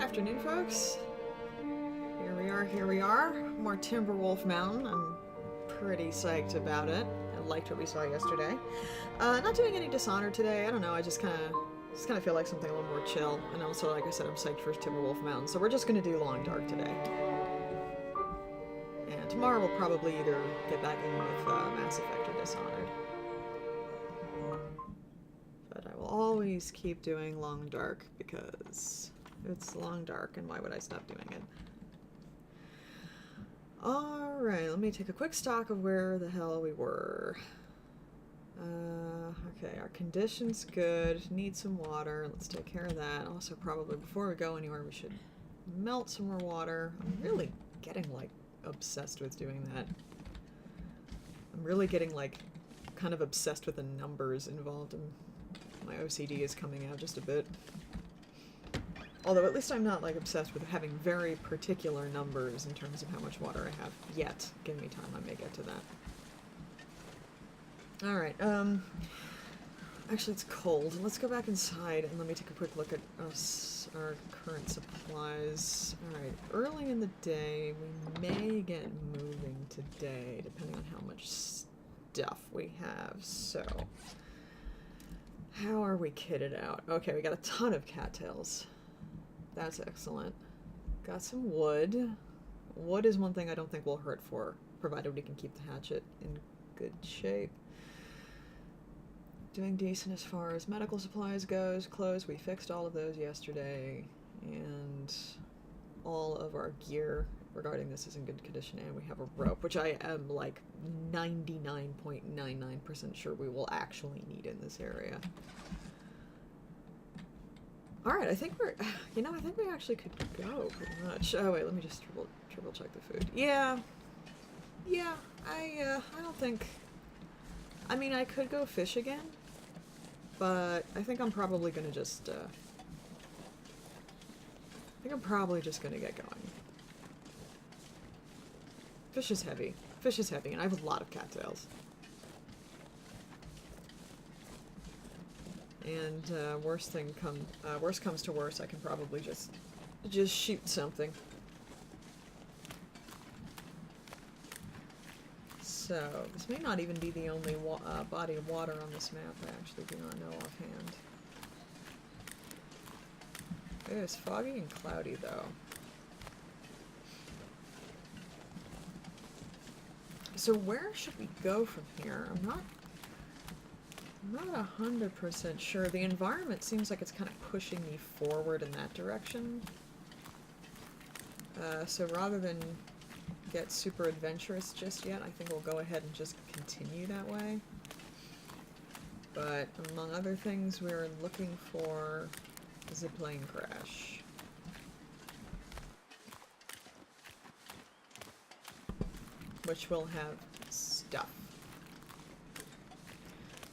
Afternoon, folks. Here we are. More Timberwolf Mountain. I'm pretty psyched about it. I liked what we saw yesterday. Not doing any Dishonored today. I don't know. I just kind of feel like something a little more chill. And also, like I said, I'm psyched for Timberwolf Mountain. So we're just gonna do Long Dark today. And tomorrow we'll probably either get back in with Mass Effect or Dishonored. But I will always keep doing Long Dark because it's Long Dark, and why would I stop doing it? Alright, let me take a quick stock of where the hell we were. Okay, our condition's good. Need some water. Let's take care of that. Also, probably before we go anywhere, we should melt some more water. I'm really getting, like, obsessed with doing that. I'm really getting, like, kind of obsessed with the numbers involved, and my OCD is coming out just a bit. Although at least I'm not, like, obsessed with having very particular numbers in terms of how much water I have yet. Give me time, I may get to that. Alright, actually it's cold. Let's go back inside and let me take a quick look at our current supplies. Alright, early in the day, we may get moving today, depending on how much stuff we have, so... How are we kitted out? Okay, we got a ton of cattails. That's excellent. Got some wood. Wood is one thing I don't think we'll hurt for, provided we can keep the hatchet in good shape. Doing decent as far as medical supplies goes. Clothes, we fixed all of those yesterday. And all of our gear regarding this is in good condition. And we have a rope, which I am like 99.99% sure we will actually need in this area. Alright, I think we're, you know, I think we actually could go pretty much. Oh wait, let me just triple check the food. Yeah, I don't think, I mean, I could go fish again, But I think I'm probably gonna just, I think I'm probably just gonna get going. Fish is heavy. Fish is heavy, and I have a lot of cattails. And worst comes to worst, I can probably just shoot something. So this may not even be the only body of water on this map. I actually do not know offhand. It is foggy and cloudy though. So where should we go from here? I'm not 100% sure. The environment seems like it's kind of pushing me forward in that direction. So rather than get super adventurous just yet, I think we'll go ahead and just continue that way. But among other things, we're looking for a zipline crash. Which will have stuff.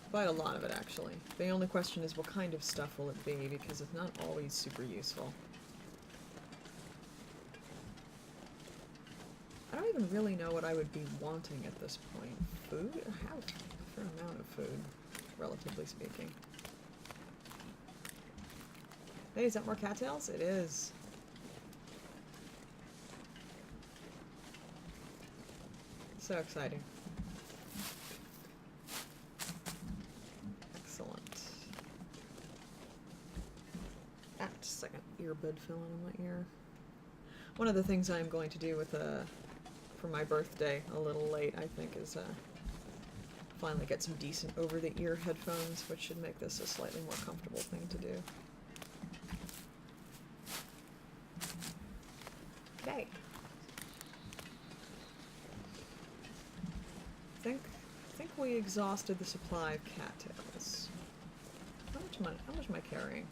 Quite a lot of it, actually. The only question is, what kind of stuff will it be, because it's not always super useful. I don't even really know what I would be wanting at this point. Food? I have a fair amount of food, relatively speaking. Hey, is that more cattails? It is. So exciting. Excellent. Ah, just a second. Earbud fell in my ear. One of the things I'm going to do with for my birthday, a little late, I think, is finally get some decent over-the-ear headphones, which should make this a slightly more comfortable thing to do. Okay. I think we exhausted the supply of cattails. How much am I carrying?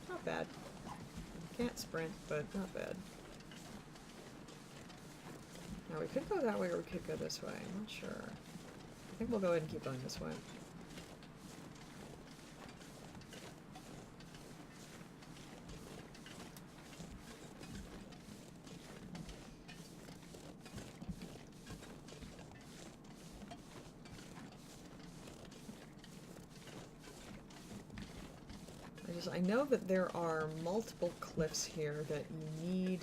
Not bad. Can't sprint, but not bad. Now we could go that way or we could go this way. I'm not sure. I think we'll go ahead and keep going this way. I know that there are multiple cliffs here that you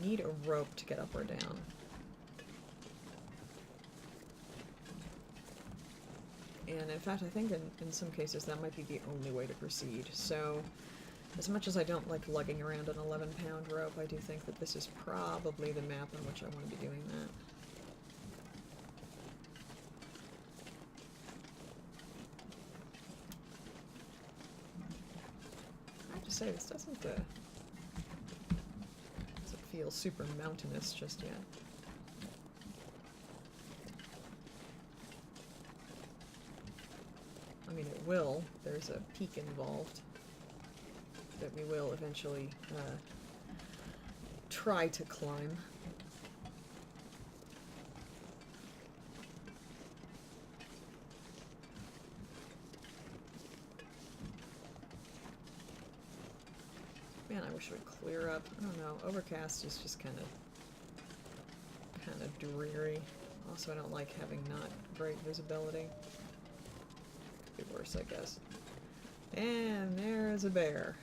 need a rope to get up or down. And in fact, I think in some cases that might be the only way to proceed. So, as much as I don't like lugging around an 11-pound rope, I do think that this is probably the map on which I want to be doing that. Say this doesn't feel super mountainous just yet. I mean, it will. There's a peak involved that we will eventually try to climb. Man, I wish it would clear up. I don't know. Overcast is just kind of dreary. Also, I don't like having not great visibility. Could be worse, I guess. And there's a bear.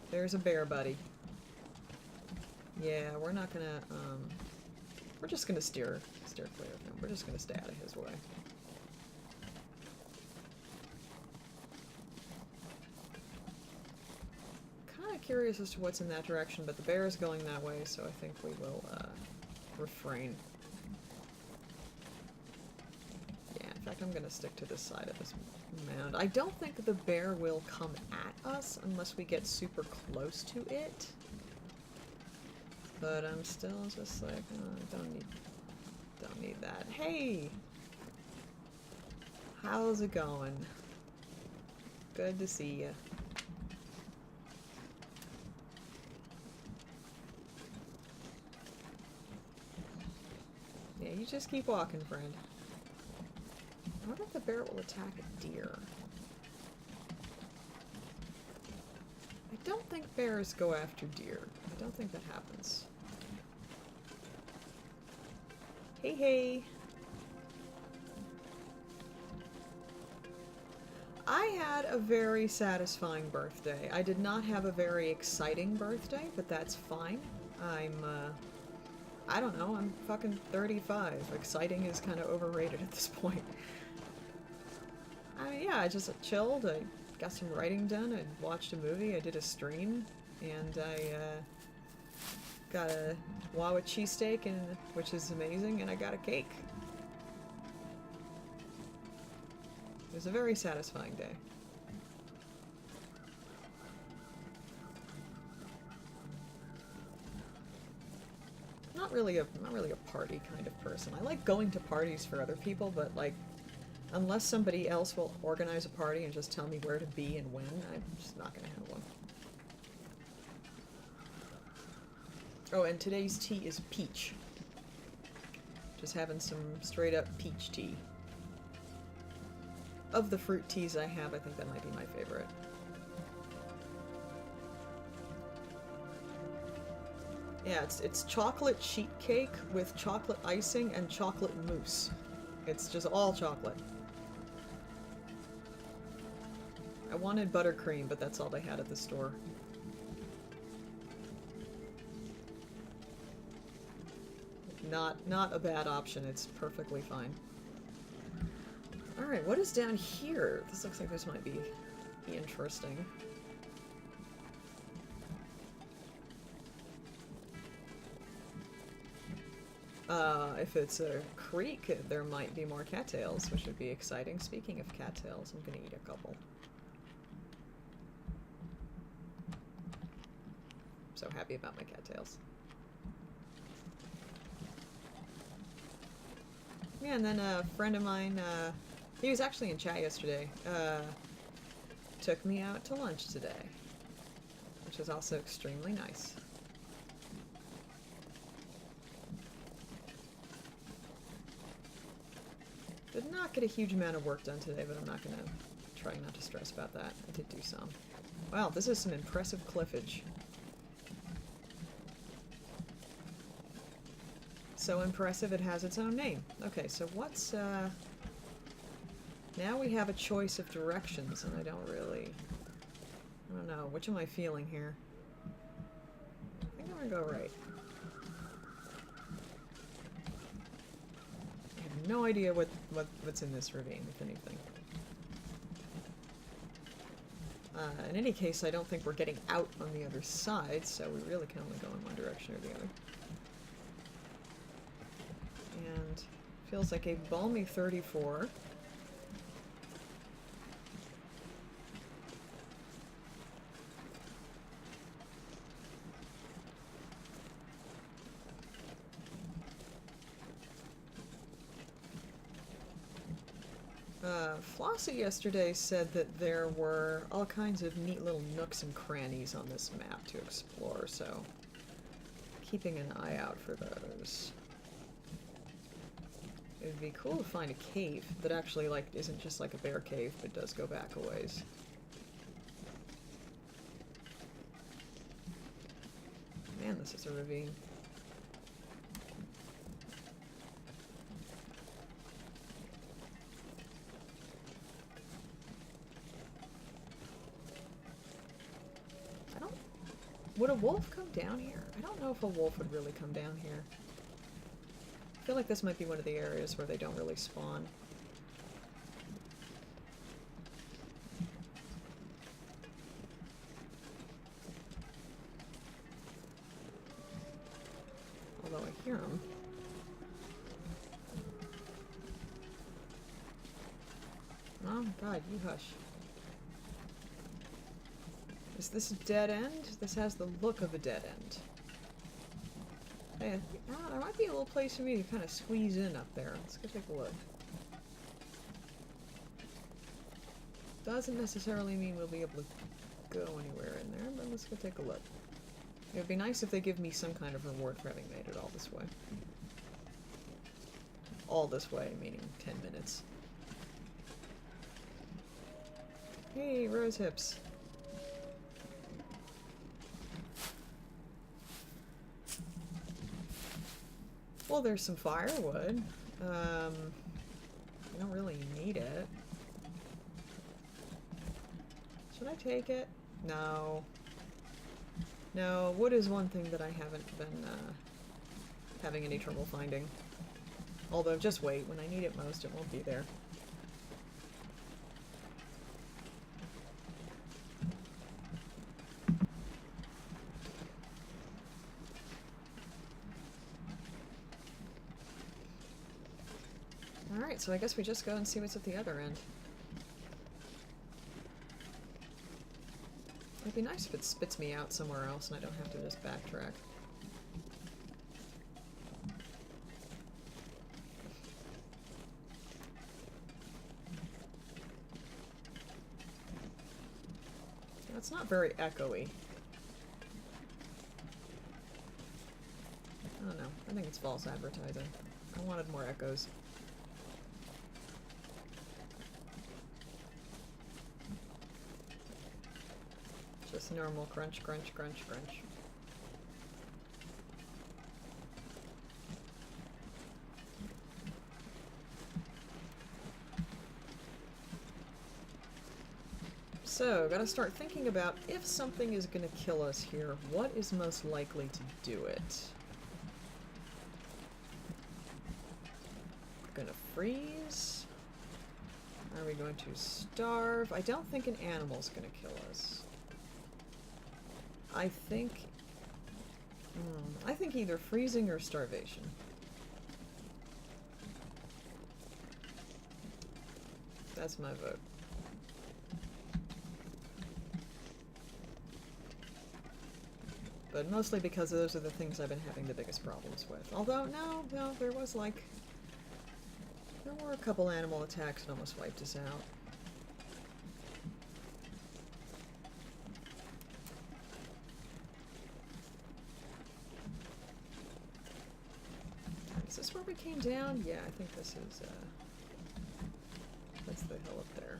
There's a bear, buddy. Yeah, we're not gonna. We're just gonna steer clear of him. We're just gonna stay out of his way. Curious as to what's in that direction, but the bear is going that way, so I think we will refrain. Yeah, in fact, I'm going to stick to this side of this mound. I don't think the bear will come at us unless we get super close to it. But I'm still just like, oh, don't need that. Hey! How's it going? Good to see you. Yeah, you just keep walking, friend. I wonder bear will attack a deer. I don't think bears go after deer. I don't think that happens. Hey, hey! I had a very satisfying birthday. I did not have a very exciting birthday, but that's fine. I don't know, I'm fucking 35. Exciting is kind of overrated at this point. I mean, yeah, I just chilled, I got some writing done, I watched a movie, I did a stream, and I got a Wawa cheesesteak, which is amazing, and I got a cake. It was a very satisfying day. Not really a party kind of person. I like going to parties for other people, but like, unless somebody else will organize a party and just tell me where to be and when, I'm just not gonna have one. Oh, and today's tea is peach. Just having some straight up peach tea. Of the fruit teas I have, I think that might be my favorite. Yeah, it's chocolate sheet cake with chocolate icing and chocolate mousse. It's just all chocolate. I wanted buttercream, but that's all they had at the store. Not a bad option, it's perfectly fine. Alright, what is down here? This looks like this might be interesting. If it's a creek, there might be more cattails, which would be exciting. Speaking of cattails, I'm gonna eat a couple. So happy about my cattails. Yeah, and then a friend of mine, he was actually in chat yesterday, took me out to lunch today, which was also extremely nice. Did not get a huge amount of work done today, but I'm not gonna try not to stress about that. I did do some. Wow, this is some impressive cliffage. So impressive it has its own name. Okay, so what's, now we have a choice of directions, and I don't know, which am I feeling here? I think I'm gonna go right. I have no idea what's in this ravine, if anything. In any case, I don't think we're getting out on the other side, so we really can only go in one direction or the other. And feels like a balmy 34. Flossie yesterday said that there were all kinds of neat little nooks and crannies on this map to explore, so keeping an eye out for those. It would be cool to find a cave that actually, like, isn't just like a bear cave, but does go back a ways. Man, this is a ravine. Would a wolf come down here? I don't know if a wolf would really come down here. I feel like this might be one of the areas where they don't really spawn. Although I hear them. Oh god, you hush. Is this a dead end? This has the look of a dead end. Hey, there might be a little place for me to kind of squeeze in up there. Let's go take a look. Doesn't necessarily mean we'll be able to go anywhere in there, but let's go take a look. It would be nice if they give me some kind of reward for having made it all this way. All this way, meaning 10 minutes. Hey, rose hips. Well, there's some firewood. I don't really need it. Should I take it? No. No, wood is one thing that I haven't been having any trouble finding. Although, just wait. When I need it most, it won't be there. Alright, so I guess we just go and see what's at the other end. It'd be nice if it spits me out somewhere else and I don't have to just backtrack. It's not very echoey. I don't know. I think it's false advertising. I wanted more echoes. Just normal crunch, crunch, crunch, crunch. So, gotta start thinking about if something is gonna kill us here, what is most likely to do it? Gonna freeze? Are we going to starve? I don't think an animal's gonna kill us. I think either freezing or starvation. That's my vote. But mostly because those are the things I've been having the biggest problems with. Although, no, there was like... There were a couple animal attacks that almost wiped us out. Is this where we came down? Yeah, I think this is, that's the hill up there.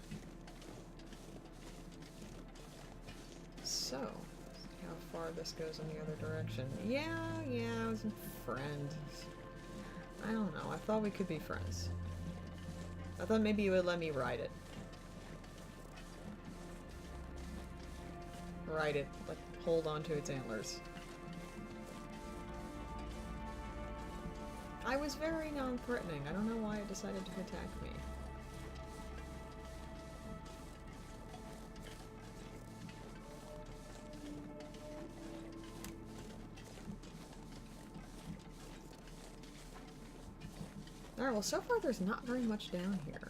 So, how far this goes in the other direction. Yeah, I was a friend. I don't know, I thought we could be friends. I thought maybe you would let me ride it. Ride it, like, hold on to its antlers. I was very non-threatening. I don't know why it decided to attack me. Alright, well so far there's not very much down here.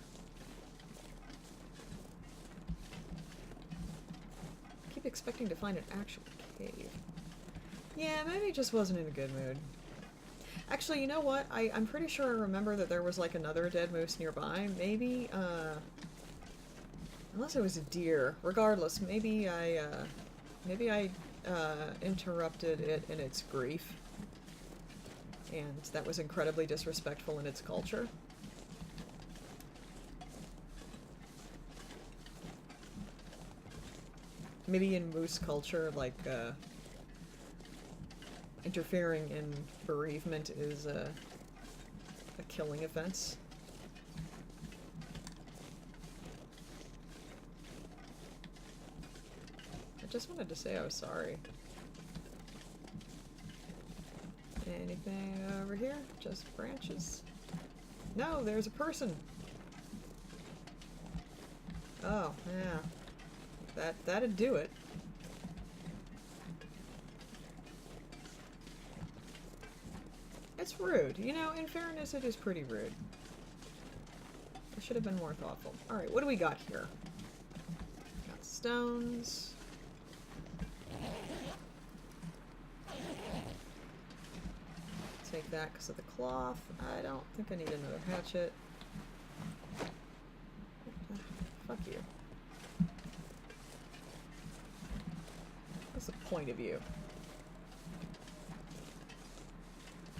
I keep expecting to find an actual cave. Yeah, maybe it just wasn't in a good mood. Actually, you know what? I'm pretty sure I remember that there was like another dead moose nearby. Maybe, unless it was a deer. Regardless, maybe I interrupted it in its grief. And that was incredibly disrespectful in its culture. Maybe in moose culture, like, interfering in bereavement is a killing offense. I just wanted to say I was sorry. Anything over here? Just branches? No, there's a person! Oh, yeah. That'd do it. It's rude. You know, in fairness, it is pretty rude. I should have been more thoughtful. Alright, what do we got here? Got stones. Take that because of the cloth. I don't think I need another hatchet. Fuck you. What's the point of you?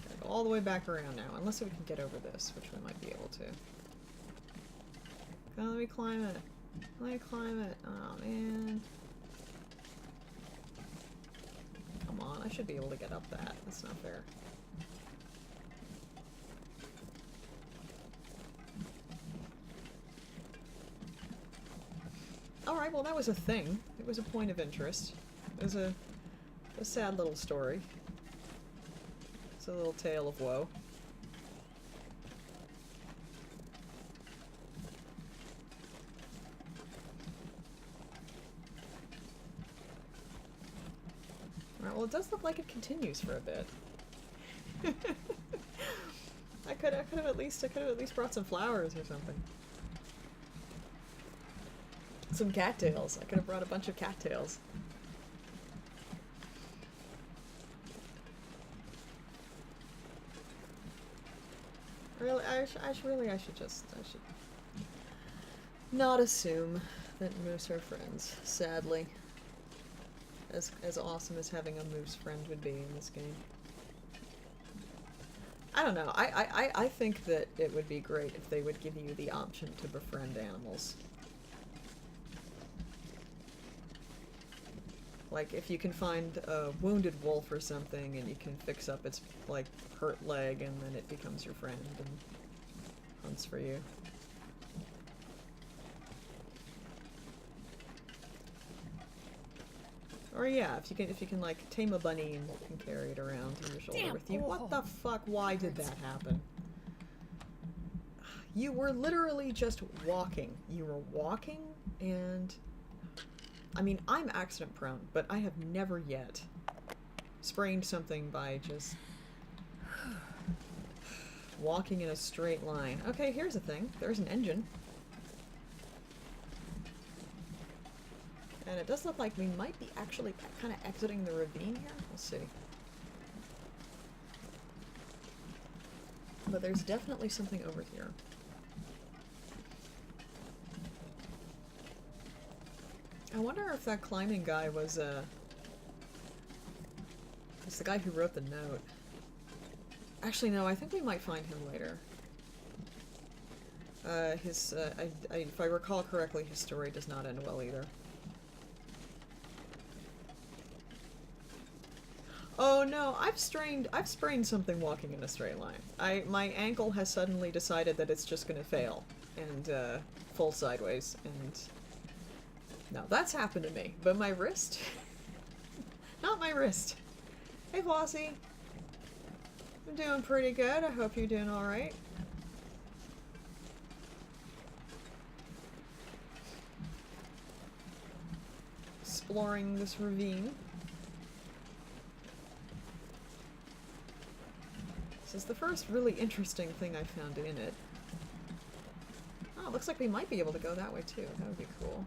Gotta go all the way back around now, unless we can get over this, which we might be able to. Come on, let me climb it. Let me climb it. Oh, man. Come on, I should be able to get up that. That's not fair. Alright, well that was a thing. It was a point of interest. It was a sad little story. It's a little tale of woe. Alright, well it does look like it continues for a bit. I could have at least brought some flowers or something. Some cattails. I could have brought a bunch of cattails. Really, I should not assume that moose are friends, sadly. As awesome as having a moose friend would be in this game. I don't know, I think that it would be great if they would give you the option to befriend animals. Like, if you can find a wounded wolf or something and you can fix up its, like, hurt leg and then it becomes your friend and hunts for you. Or yeah, if you can like tame a bunny and can carry it around on your shoulder with you. What the fuck? Why did that happen? You were literally just walking. You were walking and... I mean, I'm accident prone, but I have never yet sprained something by just walking in a straight line. Okay, here's the thing. There's an engine. And it does look like we might be actually kind of exiting the ravine here. We'll see. But there's definitely something over here. I wonder if that climbing guy was, it's the guy who wrote the note. Actually, no, I think we might find him later. If I recall correctly, his story does not end well either. Oh no, I've sprained something walking in a straight line. My ankle has suddenly decided that it's just gonna fail and fall sideways, and no, that's happened to me. But my wrist? Not my wrist. Hey Flossie. I'm doing pretty good. I hope you're doing alright. Exploring this ravine. This is the first really interesting thing I found in it. Oh, it looks like we might be able to go that way too. That would be cool.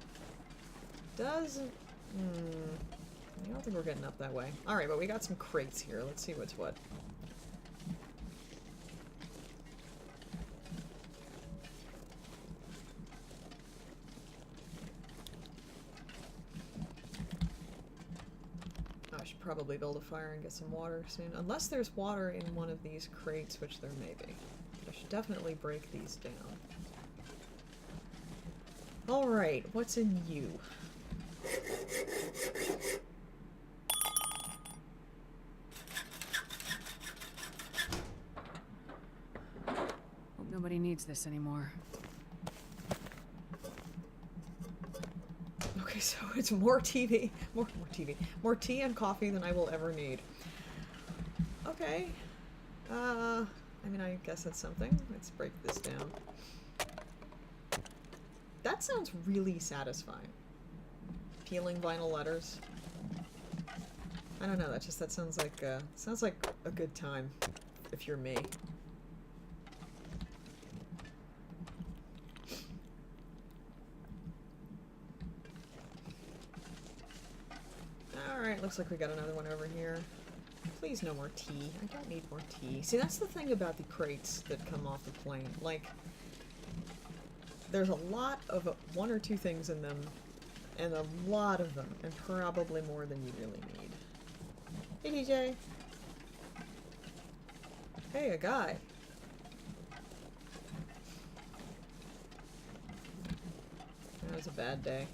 Doesn't... I don't think we're getting up that way. Alright, but we got some crates here. Let's see what's what. I should probably build a fire and get some water soon. Unless there's water in one of these crates, which there may be. I should definitely break these down. Alright, what's in you? Hope nobody needs this anymore. Okay, so it's more TV, more TV, more tea and coffee than I will ever need. Okay. I mean, I guess that's something. Let's break this down. That sounds really satisfying. Peeling vinyl letters. I don't know, that sounds like a good time if you're me. Alright, looks like we got another one over here. Please no more tea. I don't need more tea. See, that's the thing about the crates that come off the plane. Like, there's a lot of one or two things in them, and a lot of them, and probably more than you really need. Hey, DJ. Hey, a guy. There's a a bad day.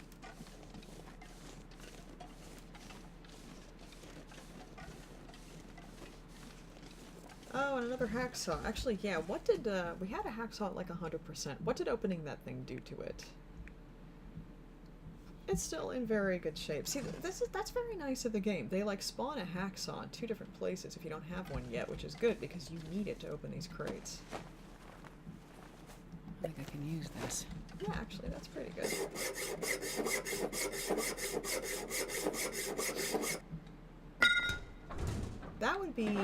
Oh, and another hacksaw. Actually, yeah, what did, we had a hacksaw at like 100%. What did opening that thing do to it? It's still in very good shape. See, that's very nice of the game. They, like, spawn a hacksaw in 2 different places if you don't have one yet, which is good because you need it to open these crates. I think I can use this. Yeah, actually, that's pretty good. That would be...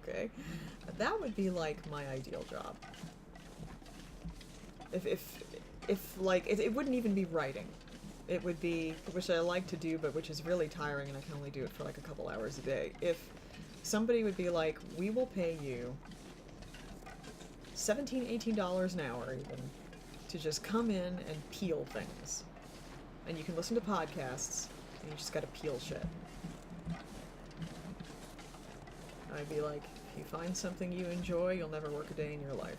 Okay. That would be, like, my ideal job. If like, it wouldn't even be writing. It would be, which I like to do, but which is really tiring and I can only do it for like a couple hours a day. If somebody would be like, we will pay you $17, $18 an hour even, to just come in and peel things. And you can listen to podcasts, and you just gotta peel shit. I'd be like, if you find something you enjoy, you'll never work a day in your life.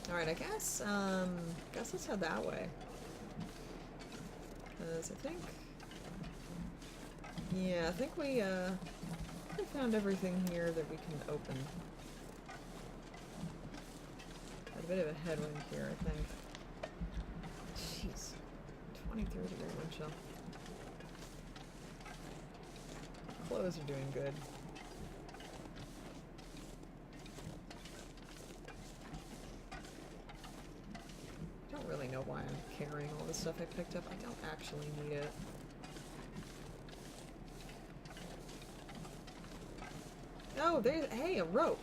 Alright, I guess let's head that way. Because I think... Yeah, I think we found everything here that we can open. Got a bit of a headwind here, I think. Jeez. 23 degree wind chill. Clothes are doing good. I don't really know why I'm carrying all the stuff I picked up. I don't actually need it. Oh, there's... Hey, a rope!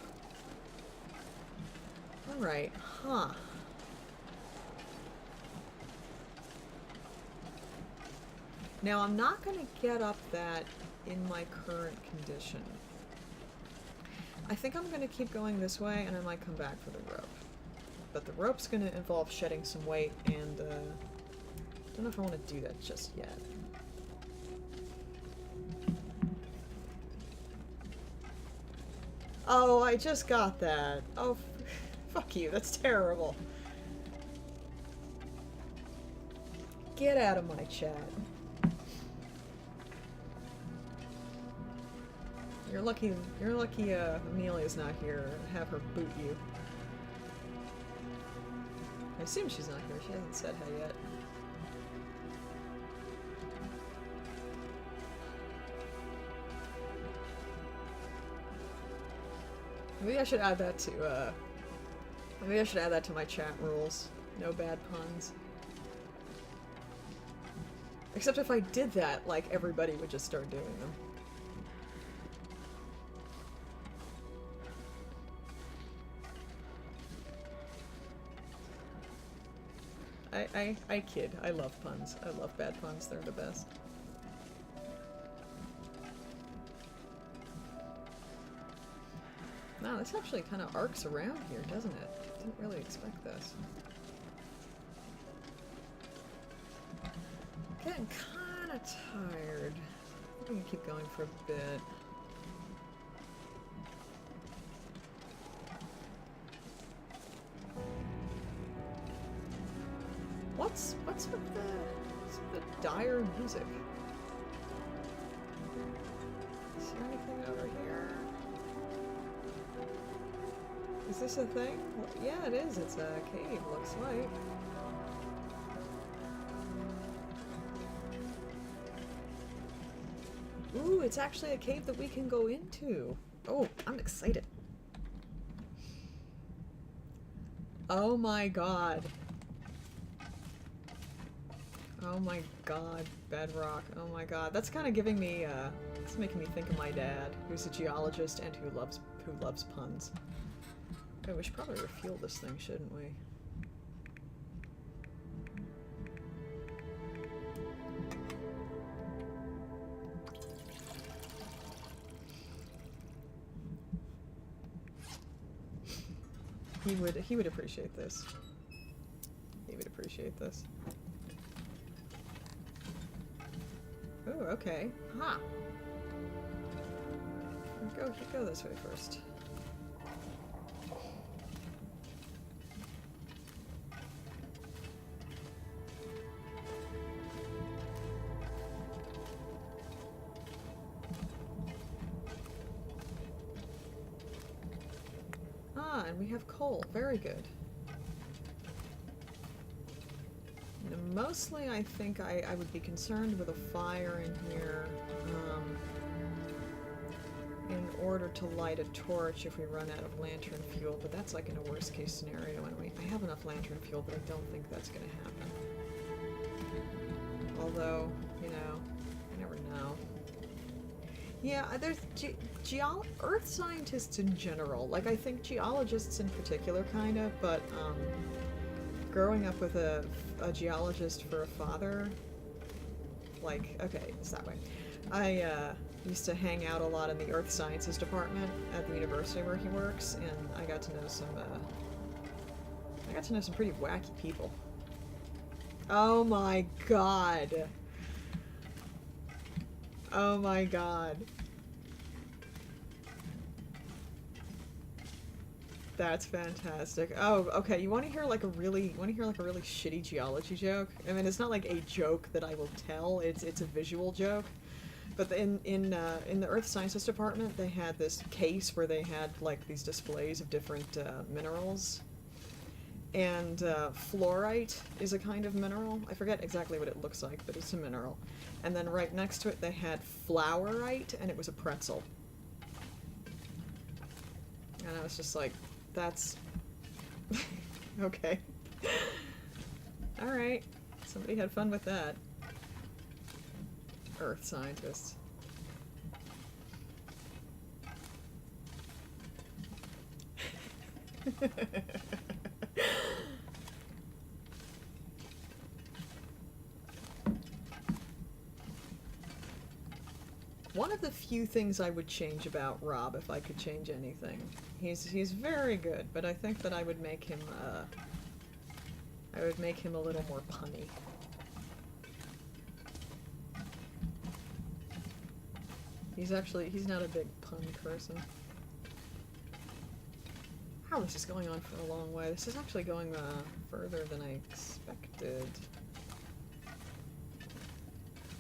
Alright, huh. Now, I'm not gonna get up that in my current condition. I think I'm gonna keep going this way, and I might come back for the rope. But the rope's gonna involve shedding some weight, and, don't know if I want to do that just yet. Oh, I just got that. Oh, fuck you, that's terrible. Get out of my chat. You're lucky Amelia's not here. Have her boot you. I assume she's not here. She hasn't said hi yet. Maybe I should add that to, maybe I should add that to my chat rules. No bad puns. Except if I did that, like, everybody would just start doing them. I kid. I love puns. I love bad puns. They're the best. Wow, this actually kind of arcs around here, doesn't it? Didn't really expect this. Getting kind of tired. I think we can keep going for a bit. What's with the dire music? Is there anything over here? Is this a thing? Well, yeah, it is. It's a cave, looks like. Ooh, it's actually a cave that we can go into. Oh, I'm excited. Oh my god. Oh my god, bedrock. Oh my god. That's kind of giving me, it's making me think of my dad, who's a geologist and who loves puns. Okay, we should probably refuel this thing, shouldn't we? He would appreciate this. He would appreciate this. Oh, okay. Huh. Go this way first. Ah, and we have coal. Very good. And mostly, I think I would be concerned with a fire in here, in order to light a torch if we run out of lantern fuel, but that's like in a worst case scenario anyway. I have enough lantern fuel, but I don't think that's gonna happen. Although, you know, you never know. Yeah, there's Earth scientists in general. Like, I think geologists in particular, kind of, but, growing up with a geologist for a father, like, okay, it's that way. I, used to hang out a lot in the Earth Sciences department at the university where he works, and I got to know some pretty wacky people. Oh my god. Oh my god. That's fantastic. Oh, okay. You want to hear like a really shitty geology joke? I mean, it's not like a joke that I will tell. It's a visual joke. But in the Earth Sciences department, they had this case where they had like these displays of different minerals. And fluorite is a kind of mineral. I forget exactly what it looks like, but it's a mineral. And then right next to it, they had flowerite, and it was a pretzel. And I was just like, that's... okay. Alright. Somebody had fun with that. Earth scientists. One of the few things I would change about Rob, if I could change anything. He's very good, but I think that I would make him a little more punny. He's not a big pun person. Wow, this is going on for a long way. This is actually going further than I expected.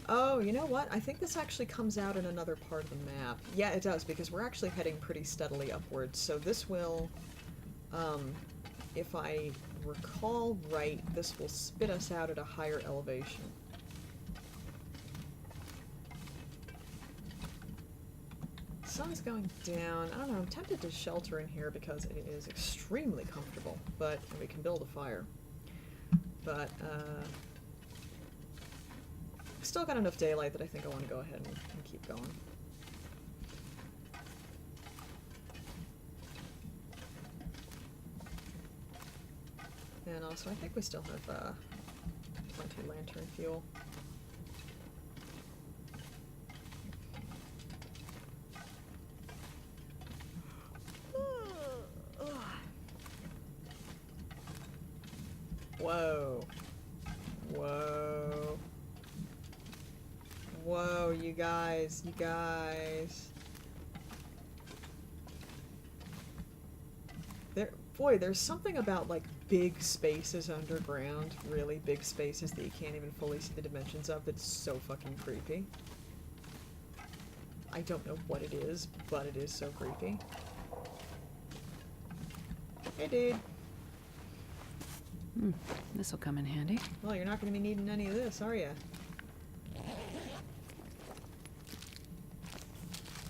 Oh, you know what? I think this actually comes out in another part of the map. Yeah, it does, because we're actually heading pretty steadily upwards. So this will, if I recall right, this will spit us out at a higher elevation. Sun's going down. I don't know, I'm tempted to shelter in here because it is extremely comfortable, but and we can build a fire. But, still got enough daylight that I think I want to go ahead and keep going. And also, I think we still have plenty of lantern fuel. Whoa. Whoa. Whoa, you guys. There's something about, like, big spaces underground, really big spaces that you can't even fully see the dimensions of, that's so fucking creepy. I don't know what it is, but it is so creepy. Hey, dude. This'll come in handy. Well, you're not going to be needing any of this, are you?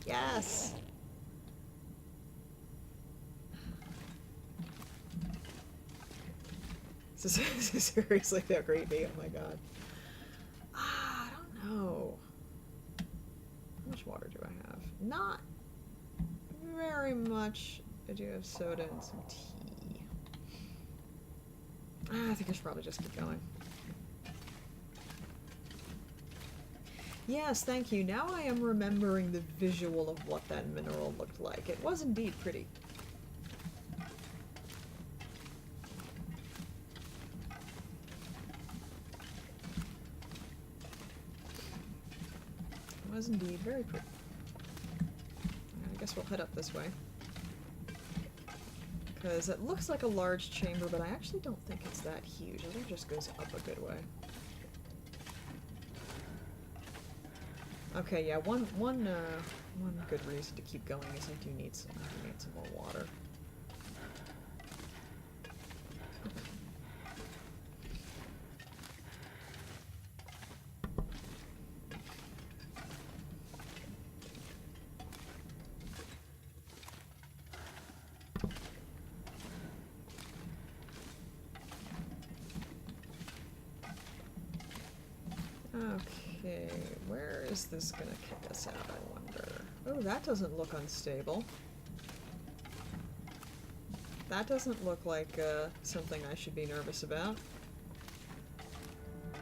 Yes! This is seriously that creepy, oh my god. I don't know. How much water do I have? Not very much. I do have soda and some tea. I think I should probably just keep going. Yes, thank you. Now I am remembering the visual of what that mineral looked like. It was indeed pretty. It was indeed very pretty. I guess we'll head up this way. Because it looks like a large chamber, but I actually don't think it's that huge. I think it just goes up a good way. Okay, yeah, one good reason to keep going is I do need some more water. Okay, where is this gonna kick us out, I wonder? Oh, that doesn't look unstable. That doesn't look like something I should be nervous about.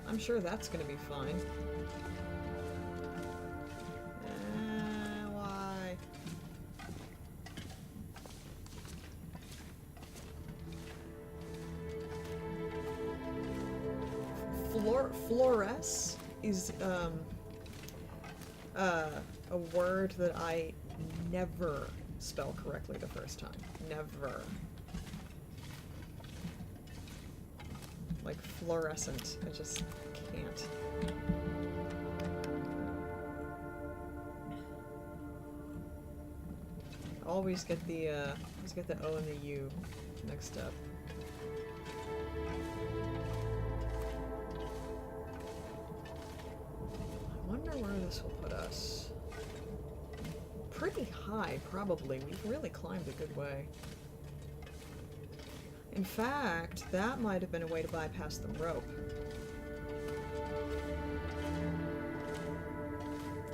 I'm sure that's gonna be fine. Why? Flores is a word that I never spell correctly the first time. Never. Like fluorescent. I just can't. Always get the O and the U mixed up. I wonder where this will put us. Pretty high, probably. We've really climbed a good way. In fact, that might have been a way to bypass the rope.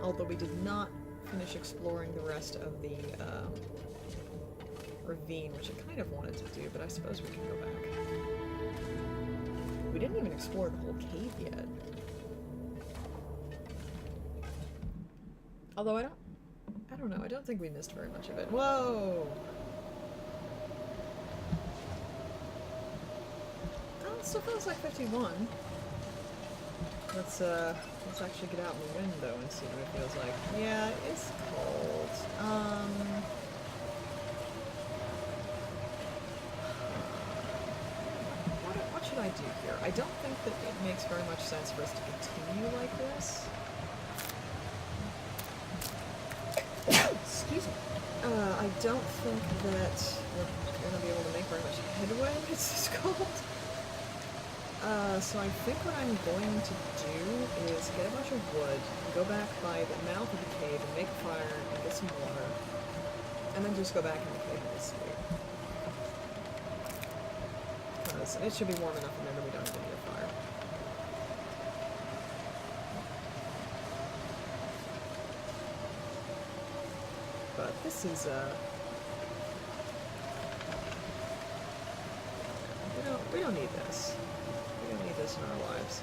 Although we did not finish exploring the rest of the ravine, which I kind of wanted to do, but I suppose we can go back. We didn't even explore the whole cave yet. Although I don't know, I don't think we missed very much of it. Whoa! Oh, it still feels like 51. Let's actually get out in the window and see what it feels like. Yeah, it's cold. What should I do here? I don't think that it makes very much sense for us to continue like this. Excuse me. I don't think that we're going to be able to make very much headway. It's this cold. So I think what I'm going to do is get a bunch of wood, go back by the mouth of the cave and make a fire and get some water, and then just go back in the cave and sleep. Because it should be warm enough in there that we don't even need a fire. But this is, we don't need this. We don't need this in our lives.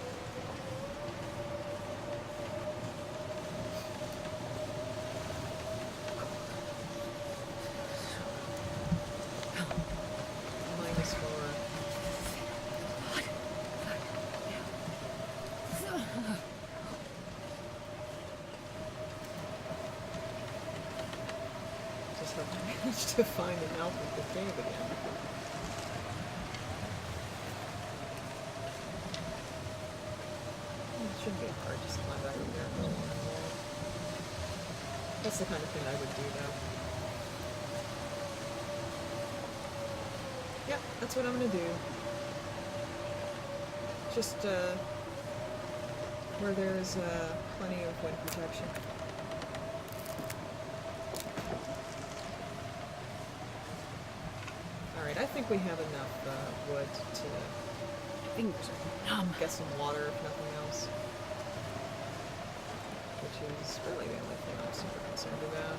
-4. Just hope I managed to find the mouth of the cave again. It shouldn't be hard, just climb back over there and go along the wall. That's the kind of thing I would do, though. Yep, that's what I'm gonna do. Just, where there's, plenty of wind protection. Alright, I think we have enough, wood to Fingers are numb. get some water, if nothing else. Which is really the only thing I'm super concerned about.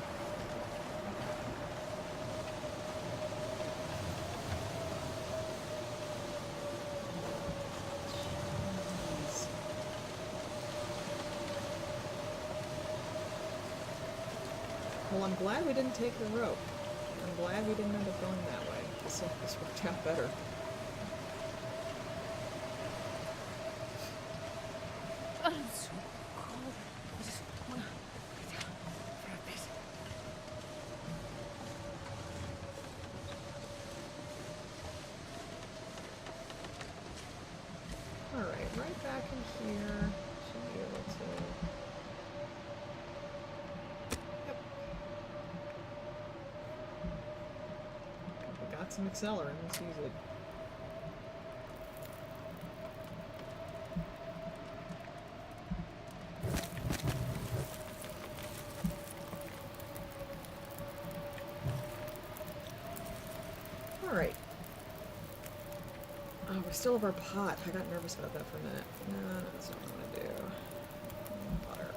Jeez. Well, I'm glad we didn't take the rope. I'm glad we didn't end up going that way. This worked out better. I'm so cold. I just want to lay down for a bit. back in here. Should be able to. Yep. We got some accelerant. Let's use it. Alright. Oh, we still have our pot. I got nervous about that for a minute. No, that's not what I want to do. Water.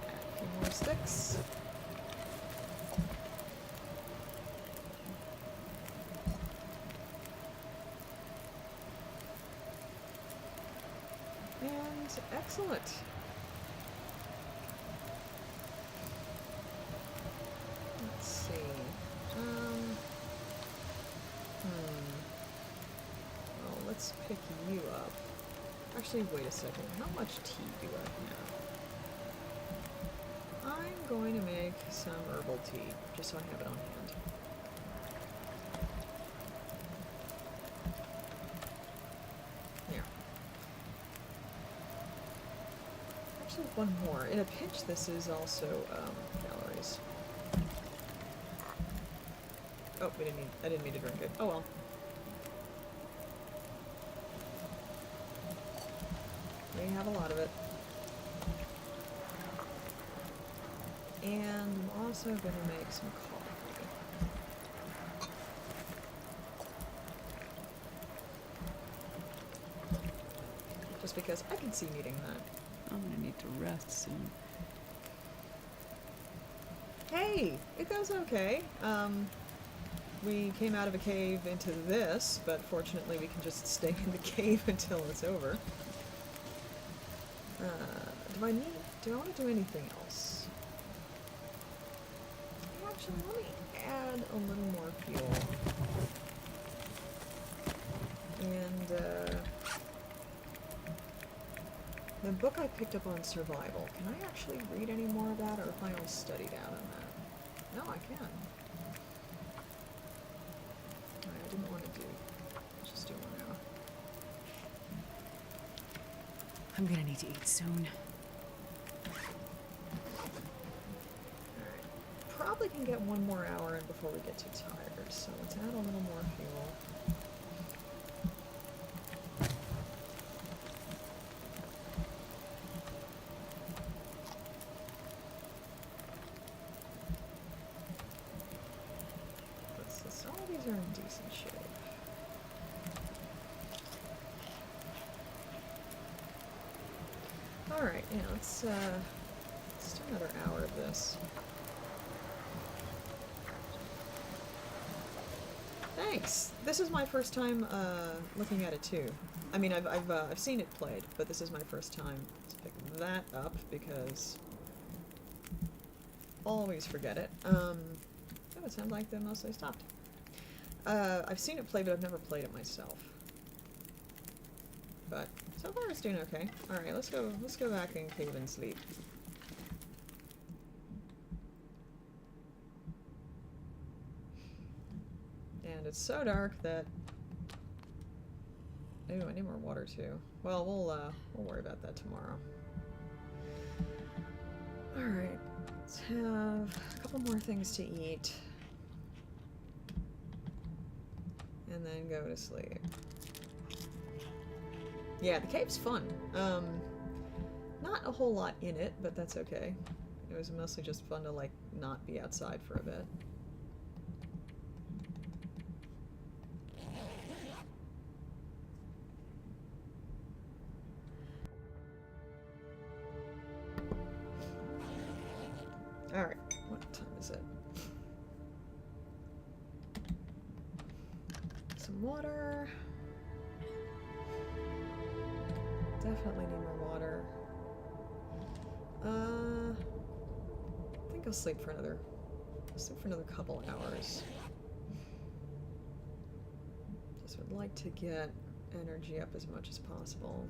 Add a few more sticks. And excellent. Let's see. Well, let's pick you up. Actually, wait a second. How much tea do I have? I'm going to make some herbal tea, just so I have it on hand. There. Actually, one more. In a pinch, this is also calories. Oh, I didn't mean to drink it. Oh well. We have a lot of it. And I'm also going to make some coffee. Just because I can see needing that. I'm gonna need to rest soon. Hey, it goes okay. We came out of a cave into this, but fortunately we can just stay in the cave until it's over. Do I want to do anything else? Actually, let me add a little more fuel. And, the book I picked up on survival, can I actually read any more of that, or if I all studied out on that? No, I can. Alright, I didn't want to do... Let's just do one now. I'm gonna need to eat soon. Alright. Probably can get one more hour in before we get too tired, so let's add a little more fuel. All these are in decent shape. Alright, yeah, let's do another hour of this. Thanks! This is my first time looking at it too. I mean, I've seen it played, but this is my first time. Let's pick that up because always forget it. Oh, it sounds like they mostly stopped. I've seen it play, but I've never played it myself. But so far it's doing okay. Alright, let's go back and cave and sleep. And it's so dark that... Ooh, I need more water too. Well, we'll worry about that tomorrow. Alright, let's have a couple more things to eat. And then go to sleep. Yeah, the cave's fun. Not a whole lot in it, but that's okay. It was mostly just fun to, like, not be outside for a bit. Alright, what time is it? Some water. Definitely need more water. I think I'll sleep for another couple hours. Just would like to get energy up as much as possible.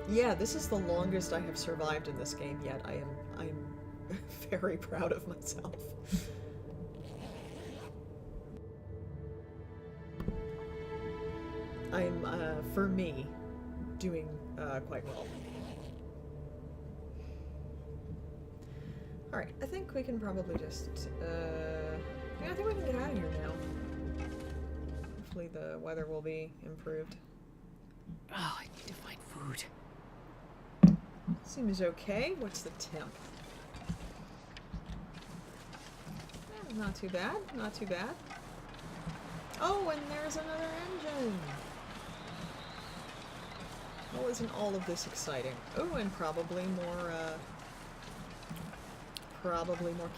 Yeah, this is the longest I have survived in this game yet. I am very proud of myself. I'm, for me, doing quite well. Alright, I think we can probably just, yeah, I think we can get out of here now. Hopefully the weather will be improved. Oh, I need to find food. Seems okay. What's the temp? Not too bad, not too bad. Oh, and there's another engine! Well, isn't all of this exciting? Oh, and probably more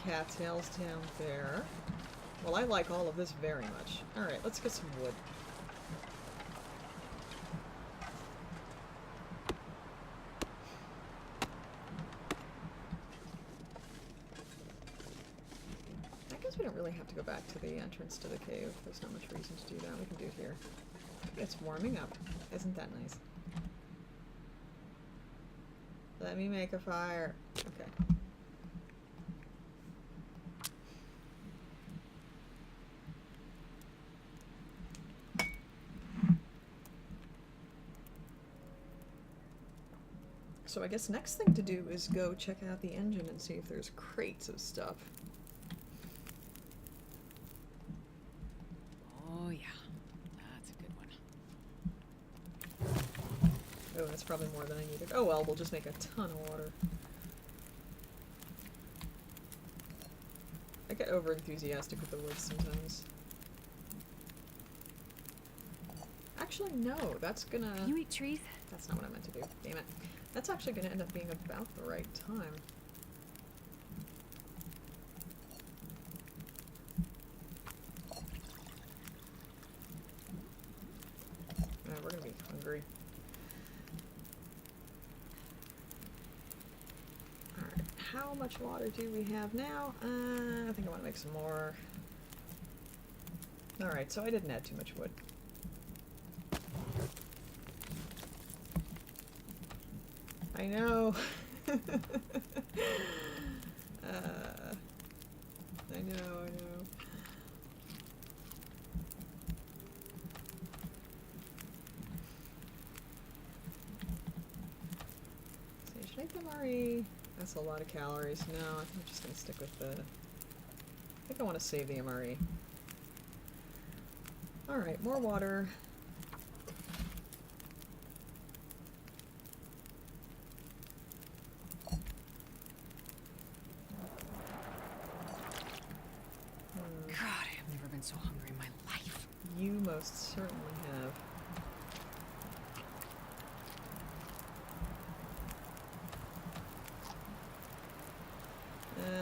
cattails down there. Well, I like all of this very much. Alright, let's get some wood. I guess we don't really have to go back to the entrance to the cave. There's not much reason to do that. We can do it here. It's warming up. Isn't that nice? Let me make a fire. Okay. So I guess next thing to do is go check out the engine and see if there's crates of stuff. Oh yeah, that's a good one. Oh, that's probably more than I needed. Oh well, we'll just make a ton of water. I get over enthusiastic with the wood sometimes. Actually, no, that's gonna... You eat trees? That's not what I meant to do. Damn it. That's actually gonna end up being about the right time. We're gonna be hungry. Alright, how much water do we have now? I think I want to make some more. Alright, so I didn't add too much wood. I know. I know. Sage MRE. That's a lot of calories. No, I think I'm just gonna stick with the... I think I want to save the MRE. Alright, more water. God, I have never been so hungry in my life. You most certainly have.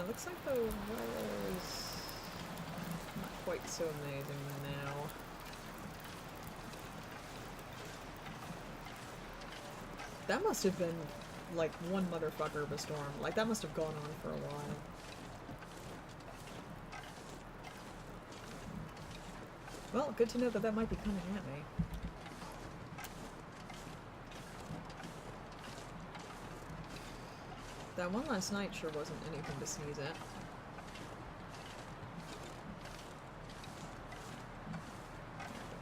Looks like the weather is not quite so amazing now. That must have been like one motherfucker of a storm. Like that must have gone on for a while. Well, good to know that that might be coming at me. That one last night sure wasn't anything to sneeze at.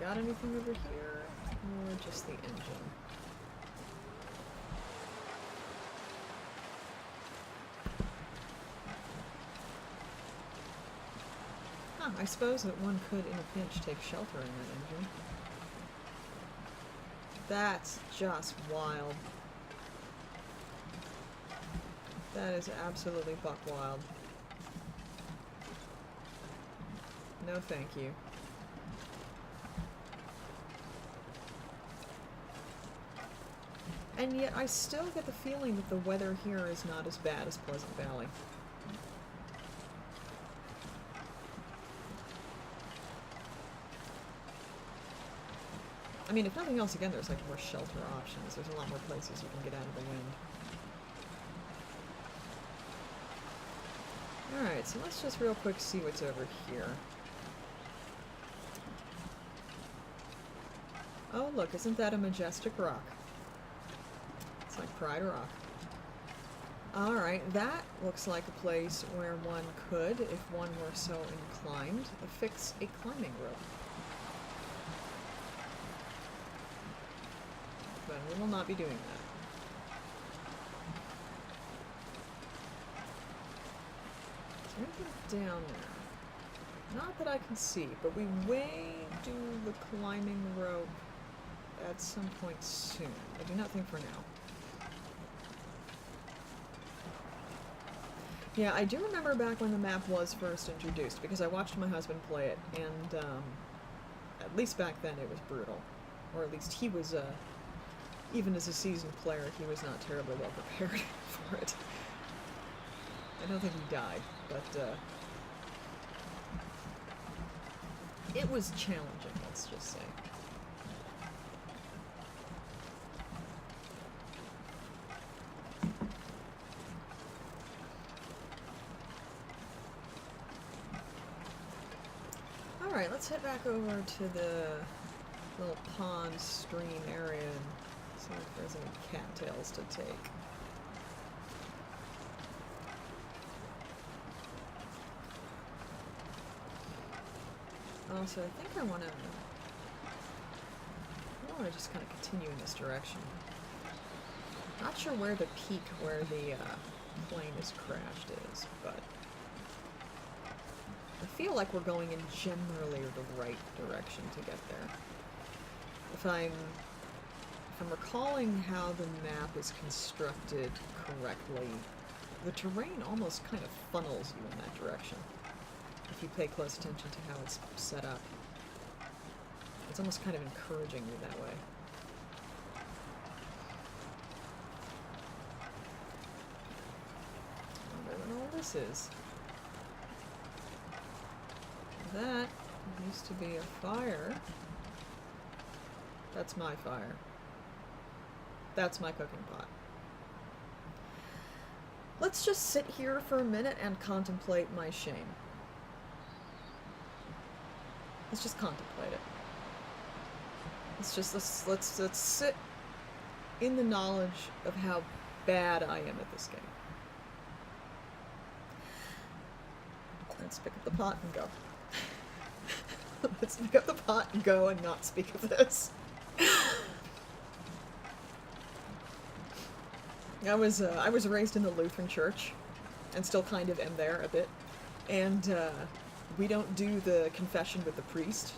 Got anything over here? Or just the engine? Huh, I suppose that one could, in a pinch, take shelter in that engine. That's just wild. That is absolutely buck wild. No thank you. And yet I still get the feeling that the weather here is not as bad as Pleasant Valley. I mean, if nothing else, again, there's like more shelter options. There's a lot more places you can get out of the wind. Alright, so let's just real quick see what's over here. Oh, look, isn't that a majestic rock? It's like Pride Rock. Alright, that looks like a place where one could, if one were so inclined, affix a climbing rope. But we will not be doing that. Is there anything down there? Not that I can see, but we may do the climbing rope at some point soon. I do not think for now. Yeah, I do remember back when the map was first introduced, because I watched my husband play it, and at least back then it was brutal. Or at least he was, even as a seasoned player, he was not terribly well prepared for it. I don't think he died, but it was challenging, let's just say. Alright, let's head back over to the little pond stream area and see if there's any cattails to take. Also, I think I want to just kind of continue in this direction. Not sure where the peak where the plane is crashed is, but I feel like we're going in generally the right direction to get there. If I'm recalling how the map is constructed correctly, the terrain almost kind of funnels you in that direction. If you pay close attention to how it's set up. It's almost kind of encouraging you that way. I wonder what all this is. That used to be a fire. That's my fire. That's my cooking pot. Let's just sit here for a minute and contemplate my shame. Let's just contemplate it. Let's sit in the knowledge of how bad I am at this game. Let's pick up the pot and go. Let's pick up the pot and go and not speak of this. I was raised in the Lutheran church, and still kind of am there a bit, and we don't do the confession with the priest,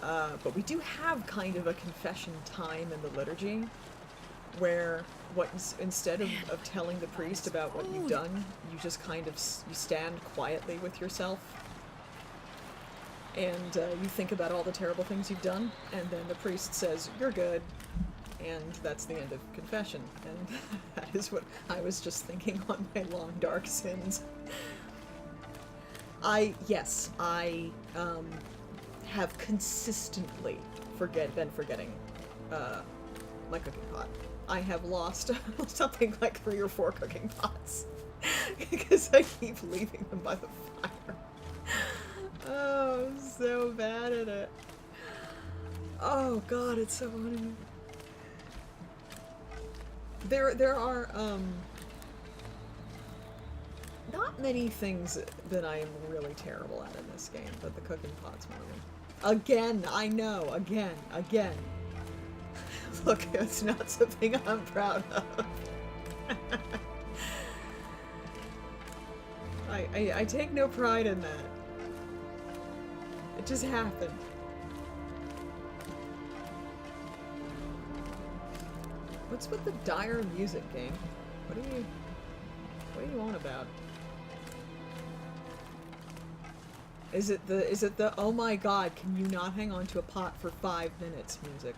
but we do have kind of a confession time in the liturgy, where instead of telling the priest about what you've done, you just kind of you stand quietly with yourself, and you think about all the terrible things you've done, and then the priest says, "You're good." And that's the end of confession. And that is what I was just thinking on my long dark sins. I have consistently been forgetting my cooking pot. I have lost something like 3 or 4 cooking pots because I keep leaving them by the fire. Oh, I'm so bad at it. Oh god, it's so funny. There are, not many things that I am really terrible at in this game, but the cooking pot's one of them. Again, I know, again. Look, it's not something I'm proud of. I take no pride in that. It just happened. What's with the dire music, game? What are you on about? Is it the oh my god, can you not hang on to a pot for 5 minutes music?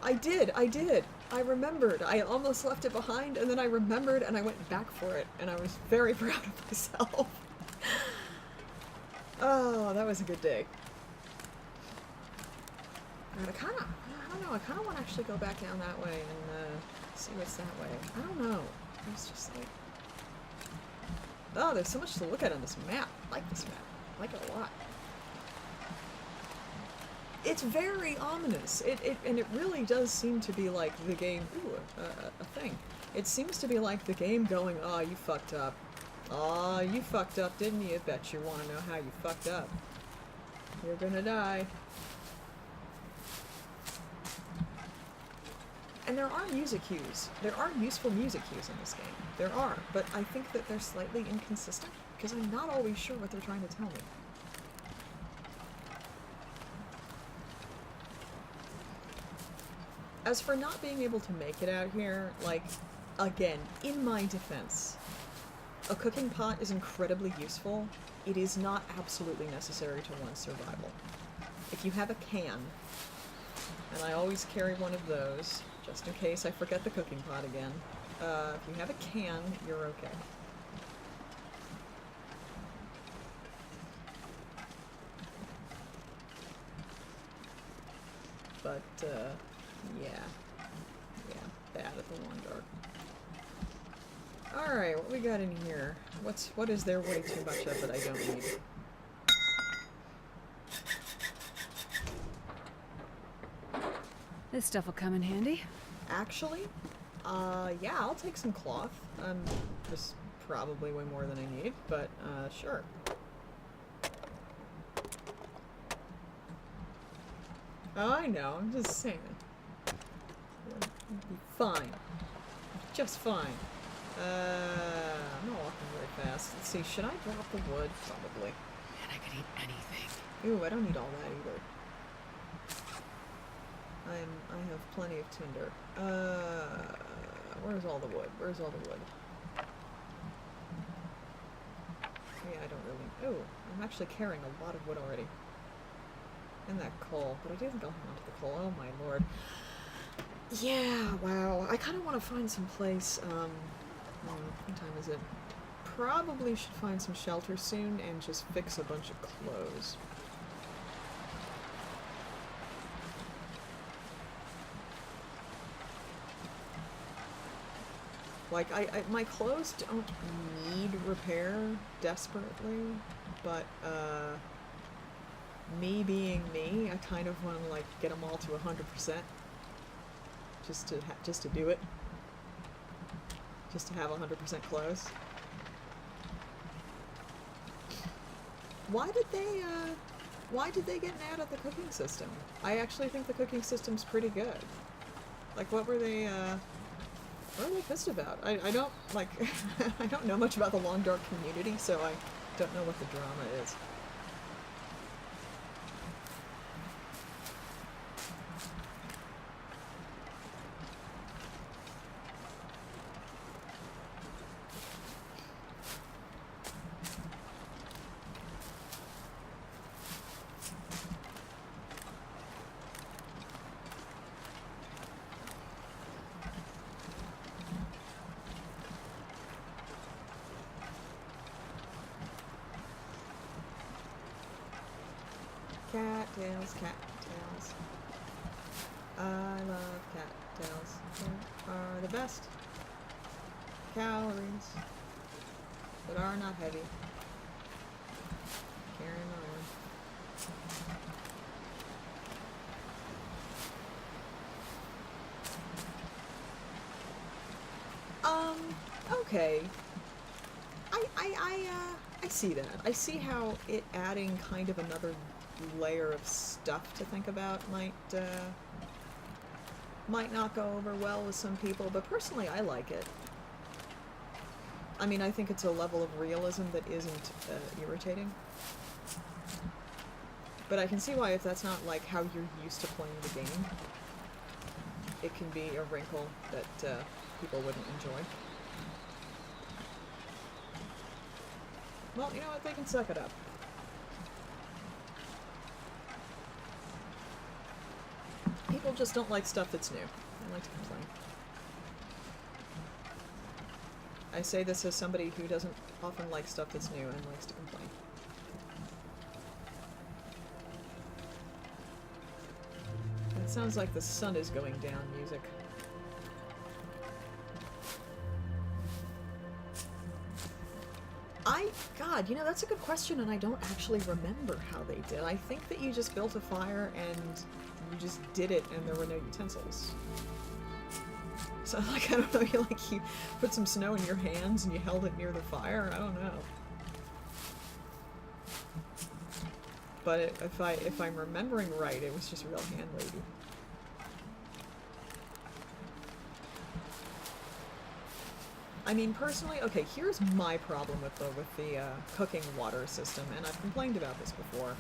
I did. I remembered. I almost left it behind, and then I remembered, and I went back for it, and I was very proud of myself. Oh, that was a good day. And I don't know, I kind of want to actually go back down that way and see what's that way. I don't know. It's just like... Oh, there's so much to look at on this map. I like this map. I like it a lot. It's very ominous. And it really does seem to be like the game. Ooh, a thing. It seems to be like the game going, "Aw, you fucked up. Aw, you fucked up, didn't you? Bet you want to know how you fucked up. You're gonna die." And there are music cues. There are useful music cues in this game. There are, but I think that they're slightly inconsistent because I'm not always sure what they're trying to tell me. As for not being able to make it out here, like, again, in my defense, a cooking pot is incredibly useful. It is not absolutely necessary to one's survival. If you have a can, and I always carry one of those, just in case I forget the cooking pot again, if you have a can, you're okay. But, yeah. Yeah, bad at the lawn dart. Alright, what we got in here? What is there way too much of that I don't need? This stuff will come in handy. Actually, yeah, I'll take some cloth. Just probably way more than I need, but, sure. Oh, I know, I'm just saying. It'll be fine. Just fine. I'm not walking very fast. Let's see, should I drop the wood? Probably. Man, I could eat anything. Ooh, I don't need all that either. I have plenty of tinder. Where's all the wood? Where's all the wood? Yeah, I don't really... Oh, I'm actually carrying a lot of wood already. And that coal, but I do think I'll hang on to the coal. Oh my lord. Yeah, wow. I kind of want to find some place, what time is it? Probably should find some shelter soon and just fix a bunch of clothes. Like, my clothes don't need repair desperately, but, me being me, I kind of want to, like, get them all to 100%. Just to do it. Just to have 100% clothes. Why did they get mad at the cooking system? I actually think the cooking system's pretty good. Like, what were they pissed about? I don't, like, I don't know much about the Long Dark community, so I don't know what the drama is. Cattails, cattails. I love cattails. They are the best. Calories that are not heavy. Carrying on. Okay. I see that. I see how it adding kind of another layer of stuff to think about might not go over well with some people, but personally I like it. I mean, I think it's a level of realism that isn't irritating. But I can see why, if that's not like how you're used to playing the game, it can be a wrinkle that people wouldn't enjoy. Well, you know what, they can suck it up. People just don't like stuff that's new. They like to complain. I say this as somebody who doesn't often like stuff that's new and likes to complain. It sounds like the sun is going down music. God, you know, that's a good question, and I don't actually remember how they did. I think that you just built a fire and you just did it, and there were no utensils. So, like, I don't know, you put some snow in your hands and you held it near the fire? I don't know. But if I'm remembering right, it was just real hand wavy. I mean, personally, okay, here's my problem with the cooking water system, and I've complained about this before.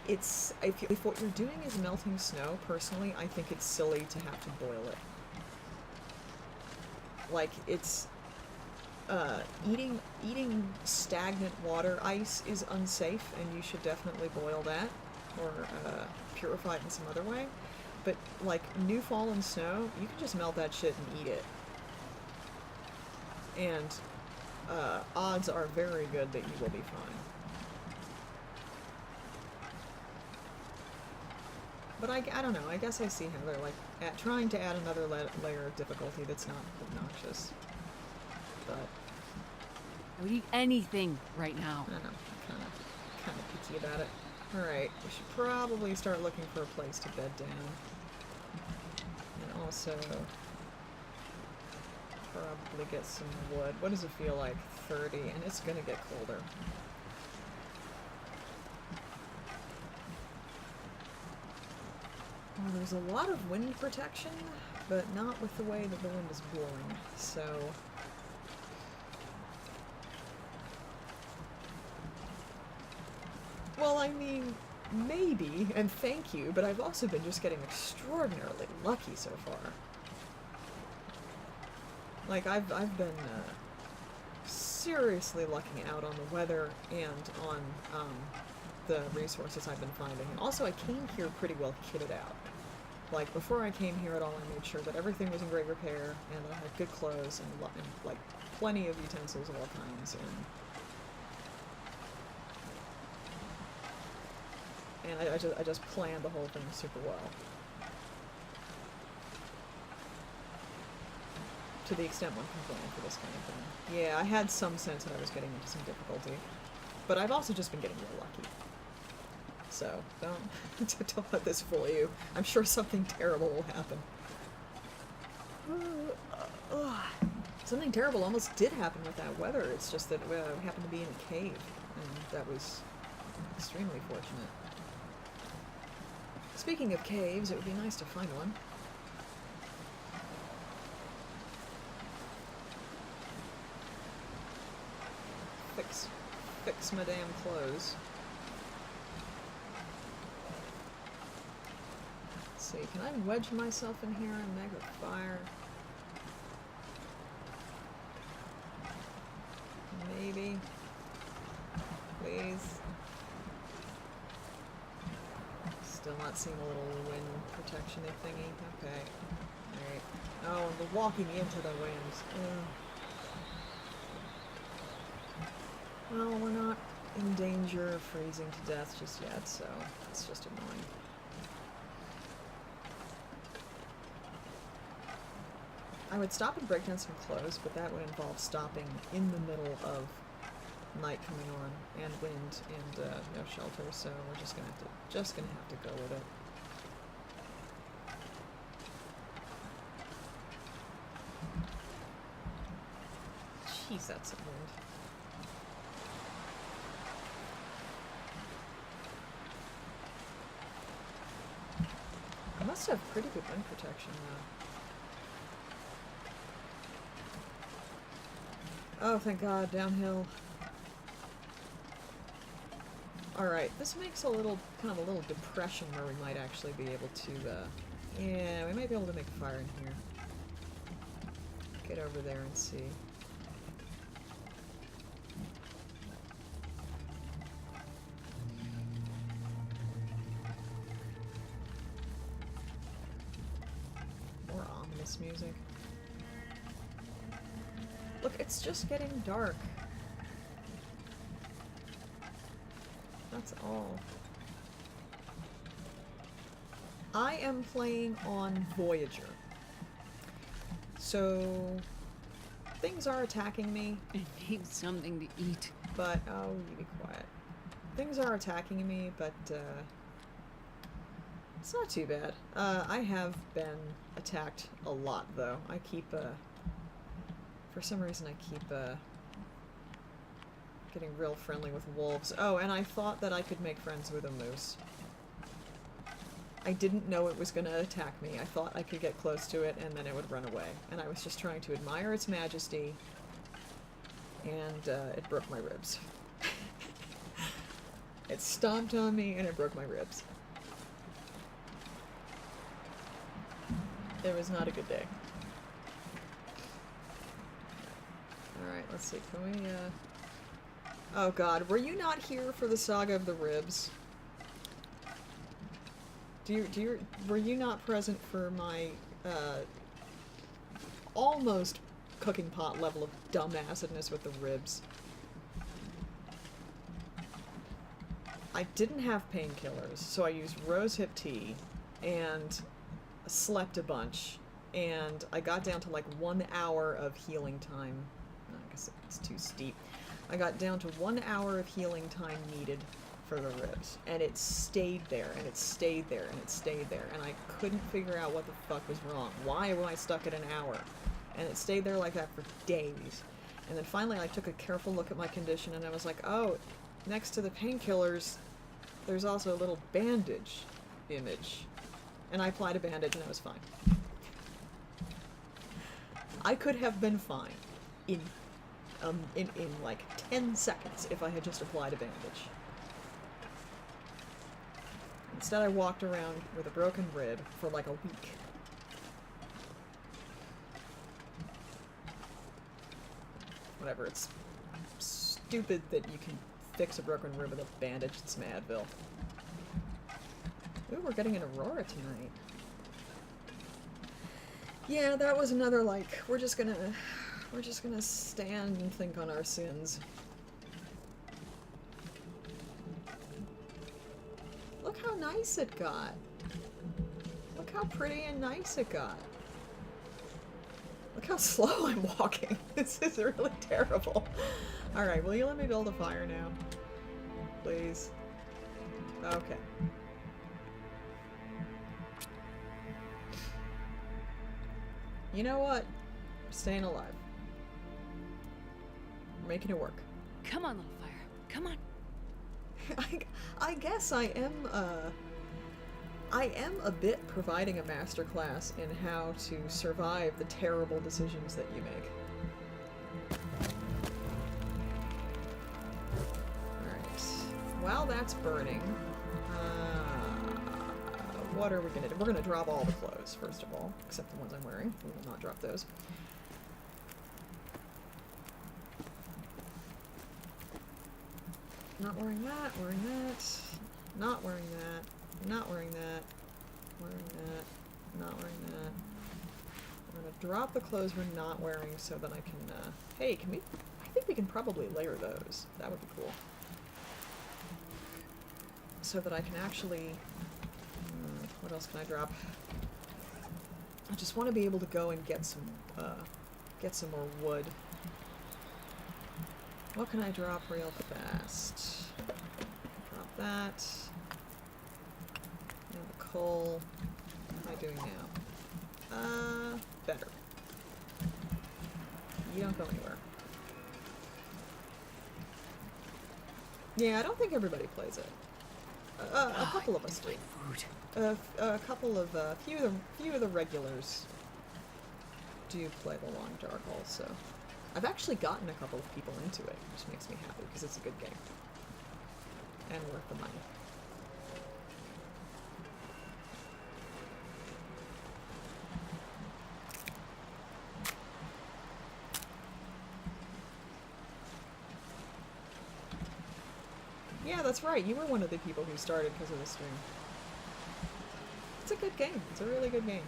It's if what you're doing is melting snow, personally, I think it's silly to have to boil it. Like, it's eating stagnant water ice is unsafe, and you should definitely boil that or purify it in some other way. But like new fallen snow, you can just melt that shit and eat it. And odds are very good that you will be fine. But I don't know, I guess I see how they're like trying to add another layer of difficulty that's not obnoxious. But I would eat anything right now. I don't know, I'm kind of picky about it. Alright, we should probably start looking for a place to bed down. And also probably get some wood. What does it feel like? 30, and it's gonna get colder. Well, there's a lot of wind protection, but not with the way that the wind is blowing, so... Well, I mean, maybe, and thank you, but I've also been just getting extraordinarily lucky so far. Like, I've been seriously lucking out on the weather and on the resources I've been finding. And also, I came here pretty well kitted out. Like, before I came here at all, I made sure that everything was in great repair, and I had good clothes, and like, plenty of utensils of all kinds, and I just planned the whole thing super well. To the extent one can plan for this kind of thing. Yeah, I had some sense that I was getting into some difficulty. But I've also just been getting real lucky. So, don't let this fool you. I'm sure something terrible will happen. Something terrible almost did happen with that weather. It's just that we happened to be in a cave. And that was extremely fortunate. Speaking of caves, it would be nice to find one. Fix my damn clothes. Let's see, can I wedge myself in here and make a fire? Maybe. Please. Still not seeing a little wind protection-y thingy. Okay. Alright. Oh, and we're walking into the wind. Ugh. Well, we're not in danger of freezing to death just yet, so it's just annoying. I would stop and break down some clothes, but that would involve stopping in the middle of night coming on, and wind, and no shelter, so we're just gonna have to go with it. Jeez, that's a wind. I must have pretty good wind protection though. Oh, thank God, downhill. Alright, this makes kind of a little depression where we might actually be able to, yeah, we might be able to make a fire in here. Get over there and see. More ominous music. Look, it's just getting dark. That's all. I am playing on Voyager. So things are attacking me. I need something to eat. But, oh, you be quiet. Things are attacking me, but, it's not too bad. I have been attacked a lot, though. I keep, for some reason I keep, getting real friendly with wolves. Oh, and I thought that I could make friends with a moose. I didn't know it was gonna attack me. I thought I could get close to it and then it would run away. And I was just trying to admire its majesty, and it broke my ribs. It stomped on me and it broke my ribs. It was not a good day. Alright, let's see. Can we, oh god, were you not here for the Saga of the Ribs? Were you not present for my, almost cooking pot level of dumbassedness with the ribs? I didn't have painkillers, so I used rosehip tea, and slept a bunch, and I got down to like 1 hour of healing time. I guess it's too steep. I got down to 1 hour of healing time needed for the ribs, and it stayed there, and it stayed there, and it stayed there, and I couldn't figure out what the fuck was wrong. Why am I stuck at an hour? And it stayed there like that for days. And then finally I took a careful look at my condition, and I was like, oh, next to the painkillers, there's also a little bandage image. And I applied a bandage and I was fine. I could have been fine in like 10 seconds if I had just applied a bandage. Instead I walked around with a broken rib for like a week. Whatever, it's stupid that you can fix a broken rib with a bandage. It's Madville. Ooh, we're getting an aurora tonight. Yeah, that was another, like, we're just gonna stand and think on our sins. Look how nice it got. Look how pretty and nice it got. Look how slow I'm walking. This is really terrible. Alright, will you let me build a fire now? Please. Okay. You know what? I'm staying alive. We're making it work. Come on, little fire. Come on. I guess I am a bit providing a masterclass in how to survive the terrible decisions that you make. Alright. While that's burning, what are we gonna do? We're gonna drop all the clothes, first of all, except the ones I'm wearing. We will not drop those. Not wearing that, wearing that, not wearing that, not wearing that, wearing that, not wearing that. We're gonna drop the clothes we're not wearing so that I can, hey, can we, I think we can probably layer those. That would be cool. So that I can actually, what else can I drop? I just want to be able to go and get some more wood. What can I drop real fast? Drop that. Now the coal. What am I doing now? Better. You don't go anywhere. Yeah, I don't think everybody plays it. A couple of us do. A couple of, few of the regulars do play the Long Dark also. I've actually gotten a couple of people into it, which makes me happy, because it's a good game. And worth the money. Yeah, that's right, you were one of the people who started because of the stream. It's a good game. It's a really good game.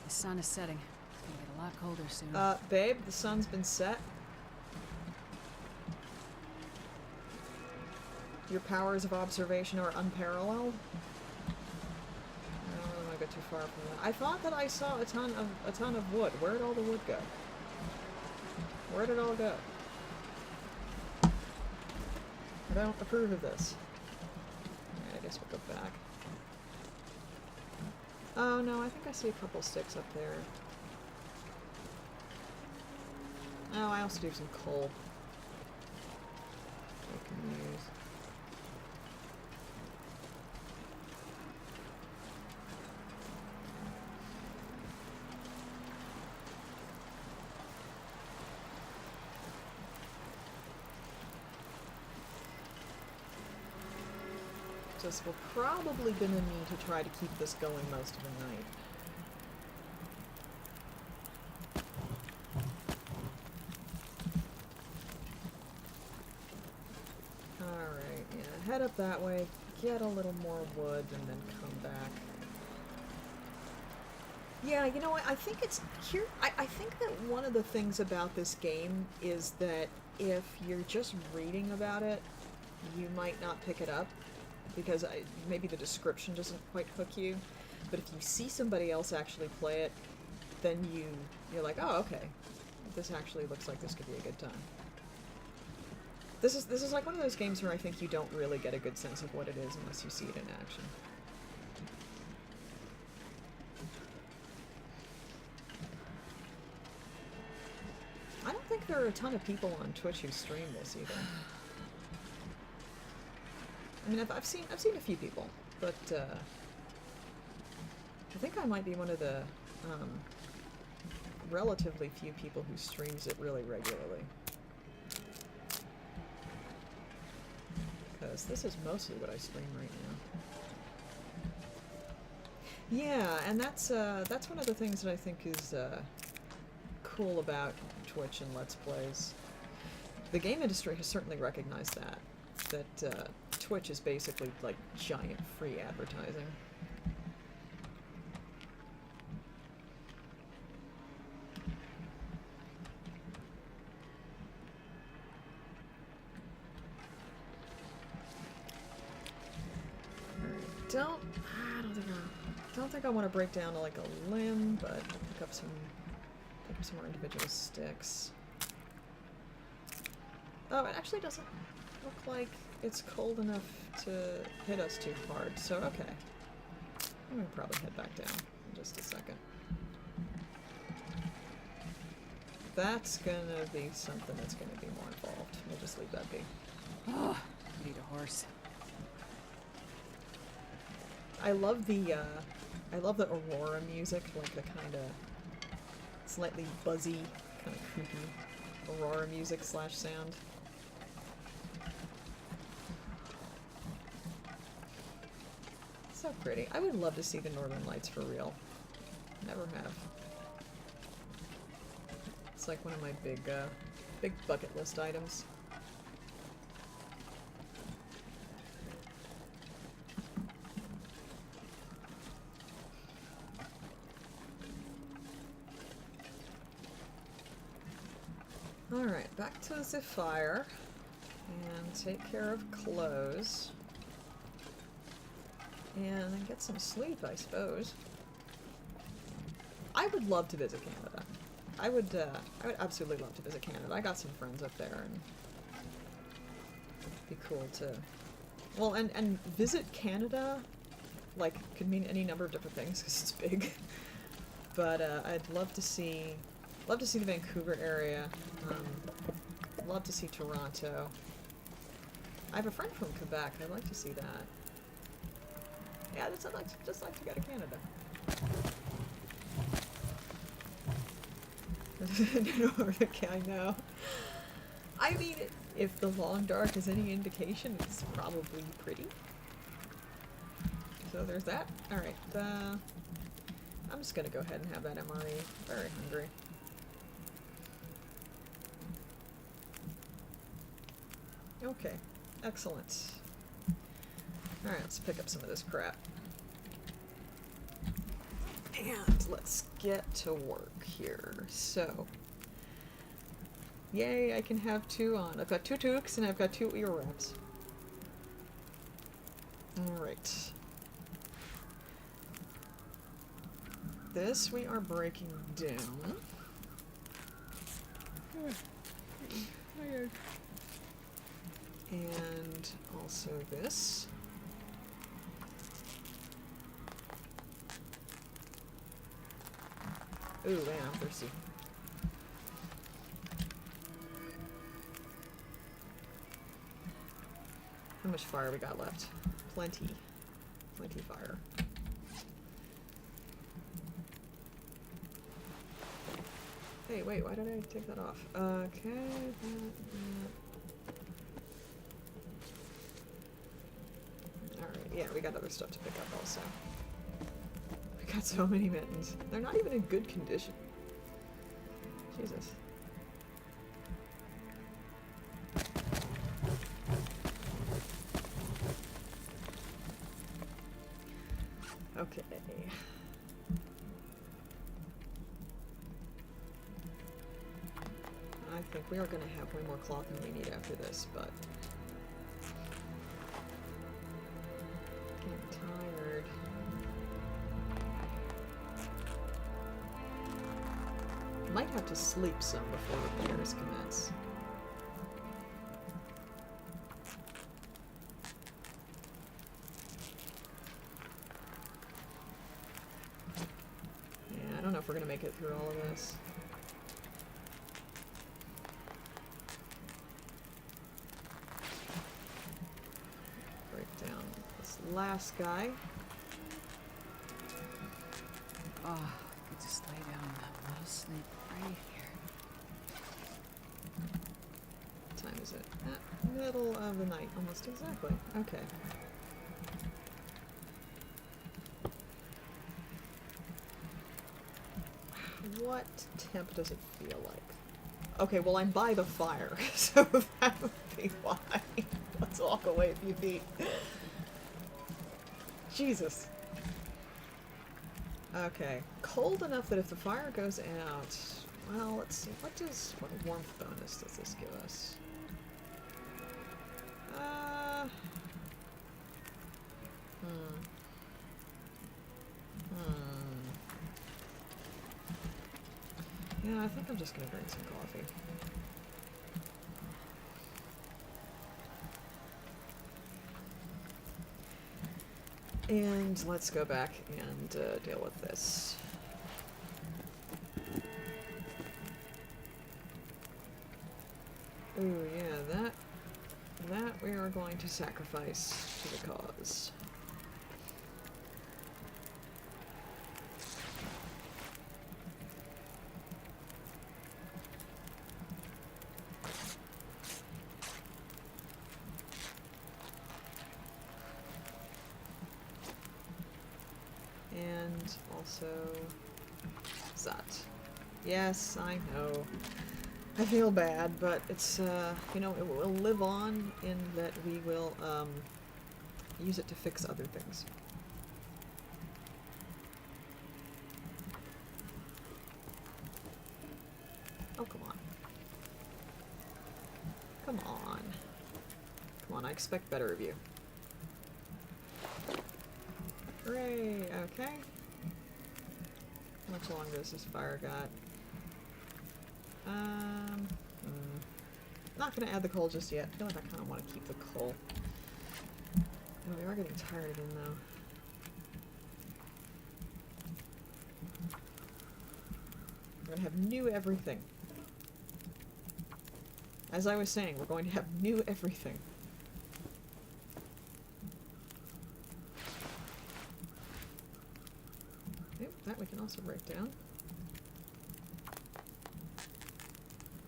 The sun is setting. It's gonna get a lot colder soon. Babe, the sun's been set. Your powers of observation are unparalleled. Oh my get too far from that. I thought that I saw a ton of wood. Where did all the wood go? Where did it all go? I don't approve of this. Alright, I guess we'll go back. Oh no, I think I see a couple sticks up there. Oh, I also do have some coal. I can use. Just we're probably gonna need to try to keep this going most of the night. Alright, yeah, head up that way, get a little more wood, and then come back. Yeah, you know what, I think it's here. I think that one of the things about this game is that if you're just reading about it, you might not pick it up. Because maybe the description doesn't quite hook you, but if you see somebody else actually play it, then you're like, oh, okay, this actually looks like this could be a good time. This is like one of those games where I think you don't really get a good sense of what it is unless you see it in action. I don't think there are a ton of people on Twitch who stream this either. I mean, I've seen a few people, but I think I might be one of the relatively few people who streams it really regularly. Because this is mostly what I stream right now. Yeah, and that's one of the things that I think is cool about Twitch and Let's Plays. The game industry has certainly recognized that Twitch is basically like giant free advertising. I don't think I want to break down to like a limb, but pick up some more individual sticks. Oh, it actually doesn't look like it's cold enough to hit us too hard, so okay. I'm gonna probably head back down in just a second. That's gonna be something that's gonna be more involved. We'll just leave that be. Oh, I need a horse. I love the Aurora music, like the kind of slightly buzzy, kind of creepy Aurora music / sound. So pretty. I would love to see the Northern Lights for real. Never have. It's like one of my big bucket list items. Alright, back to the fire. And take care of clothes. And then get some sleep, I suppose. I would love to visit Canada. I would absolutely love to visit Canada. I got some friends up there, and it'd be cool to... Well, and visit Canada, like, could mean any number of different things, because it's big. But, I'd love to see the Vancouver area. Love to see Toronto. I have a friend from Quebec. I'd like to see that. Yeah, I'd just like to go to Canada. I know. I mean, if the Long Dark is any indication, it's probably pretty. So there's that. Alright, I'm just gonna go ahead and have that MRE. Very hungry. Okay, excellent. Alright, let's pick up some of this crap. And let's get to work here. So, yay, I can have 2 on. I've got 2 toques and I've got 2 ear wraps. Alright. This we are breaking down. And also this. Ooh, man, I'm thirsty. How much fire we got left? Plenty. Plenty fire. Hey, wait, why did I take that off? Okay, Alright, yeah, we got other stuff to pick up also. We got so many mittens. They're not even in good condition. Jesus. Okay. I think we are going to have way more cloth than we need after this, but... Getting tired. Might have to sleep some before repairs commence. Yeah, I don't know if we're going to make it through all of this. Last guy. Oh, I could just lay down and have a little sleep right here. What time is it? Middle of the night, almost exactly. Okay. What temp does it feel like? Okay, well I'm by the fire, so that would be why. Let's walk away a few feet. Jesus. Okay. Cold enough that if the fire goes out... Well, let's see. What warmth bonus does this give us? Yeah, I think I'm just gonna drink some coffee. And let's go back and deal with this. Ooh, yeah, that we are going to sacrifice to the cause. And also that. Yes, I know. I feel bad, but it's, you know, it will live on in that we will, use it to fix other things. Oh, come on. Come on. Come on, I expect better of you. Hooray! Okay. How much longer has this fire got? Not gonna add the coal just yet. I feel like I kind of want to keep the coal. Oh, we are getting tired again, though. We're gonna have new everything. As I was saying, we're going to have new everything. That we can also break down.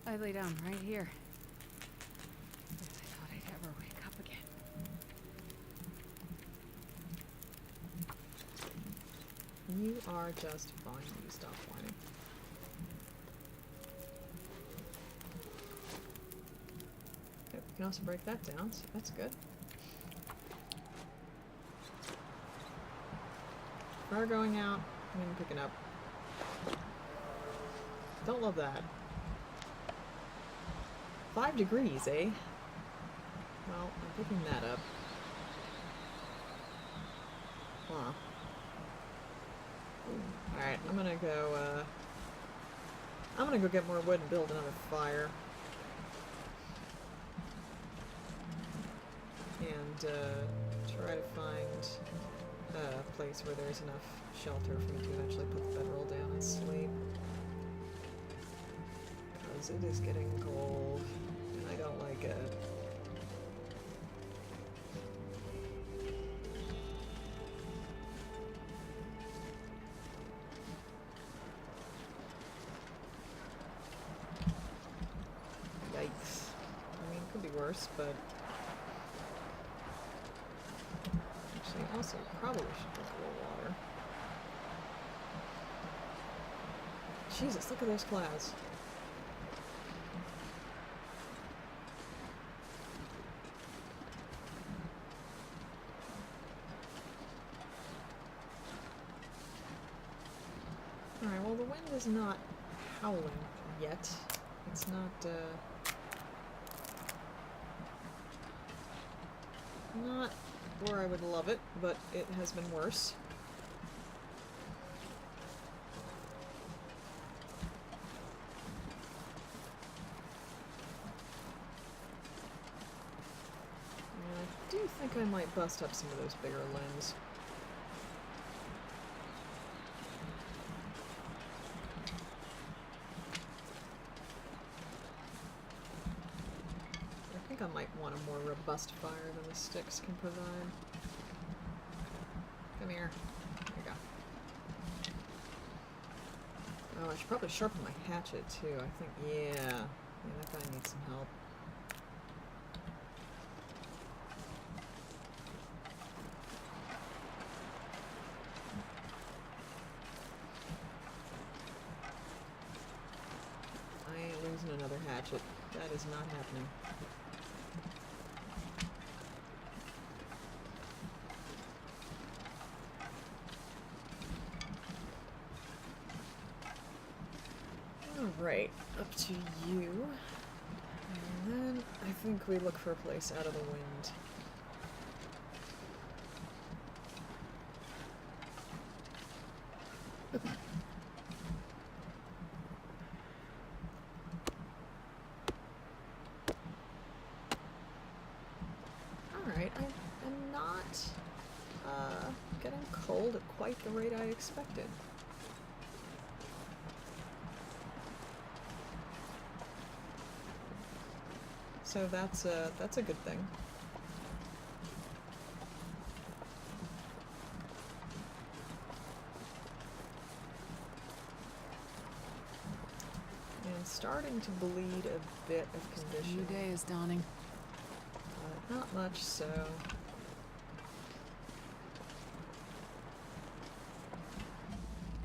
I lay down right here. I thought I'd ever wake up again. You are just fine. You stop whining. Yep, we can also break that down, so that's good. Fire going out. I'm gonna pick it up. Don't love that. 5 degrees, eh? Well, I'm picking that up. Huh. Ooh, Alright, I'm gonna go get more wood and build another fire. And, try to find a place where there's enough shelter for me to eventually put the bedroll down and sleep. Because it is getting cold, and I don't like it. Yikes. I mean, it could be worse, but... Actually, also, probably should drink a little water. Jesus, look at those clouds. Alright, well the wind is not howling yet. It's not where I would love it, but it has been worse. And I do think I might bust up some of those bigger limbs. I think I might want a more robust fire than the sticks can provide. Come here. There you go. Oh, I should probably sharpen my hatchet too. I think, yeah, that guy needs some help. I ain't losing another hatchet. That is not happening. Alright, up to you. And then I think we look for a place out of the wind. Alright, I'm not getting cold at quite the rate I expected. So that's a good thing. And starting to bleed a bit of condition. New day is dawning. Not much, so...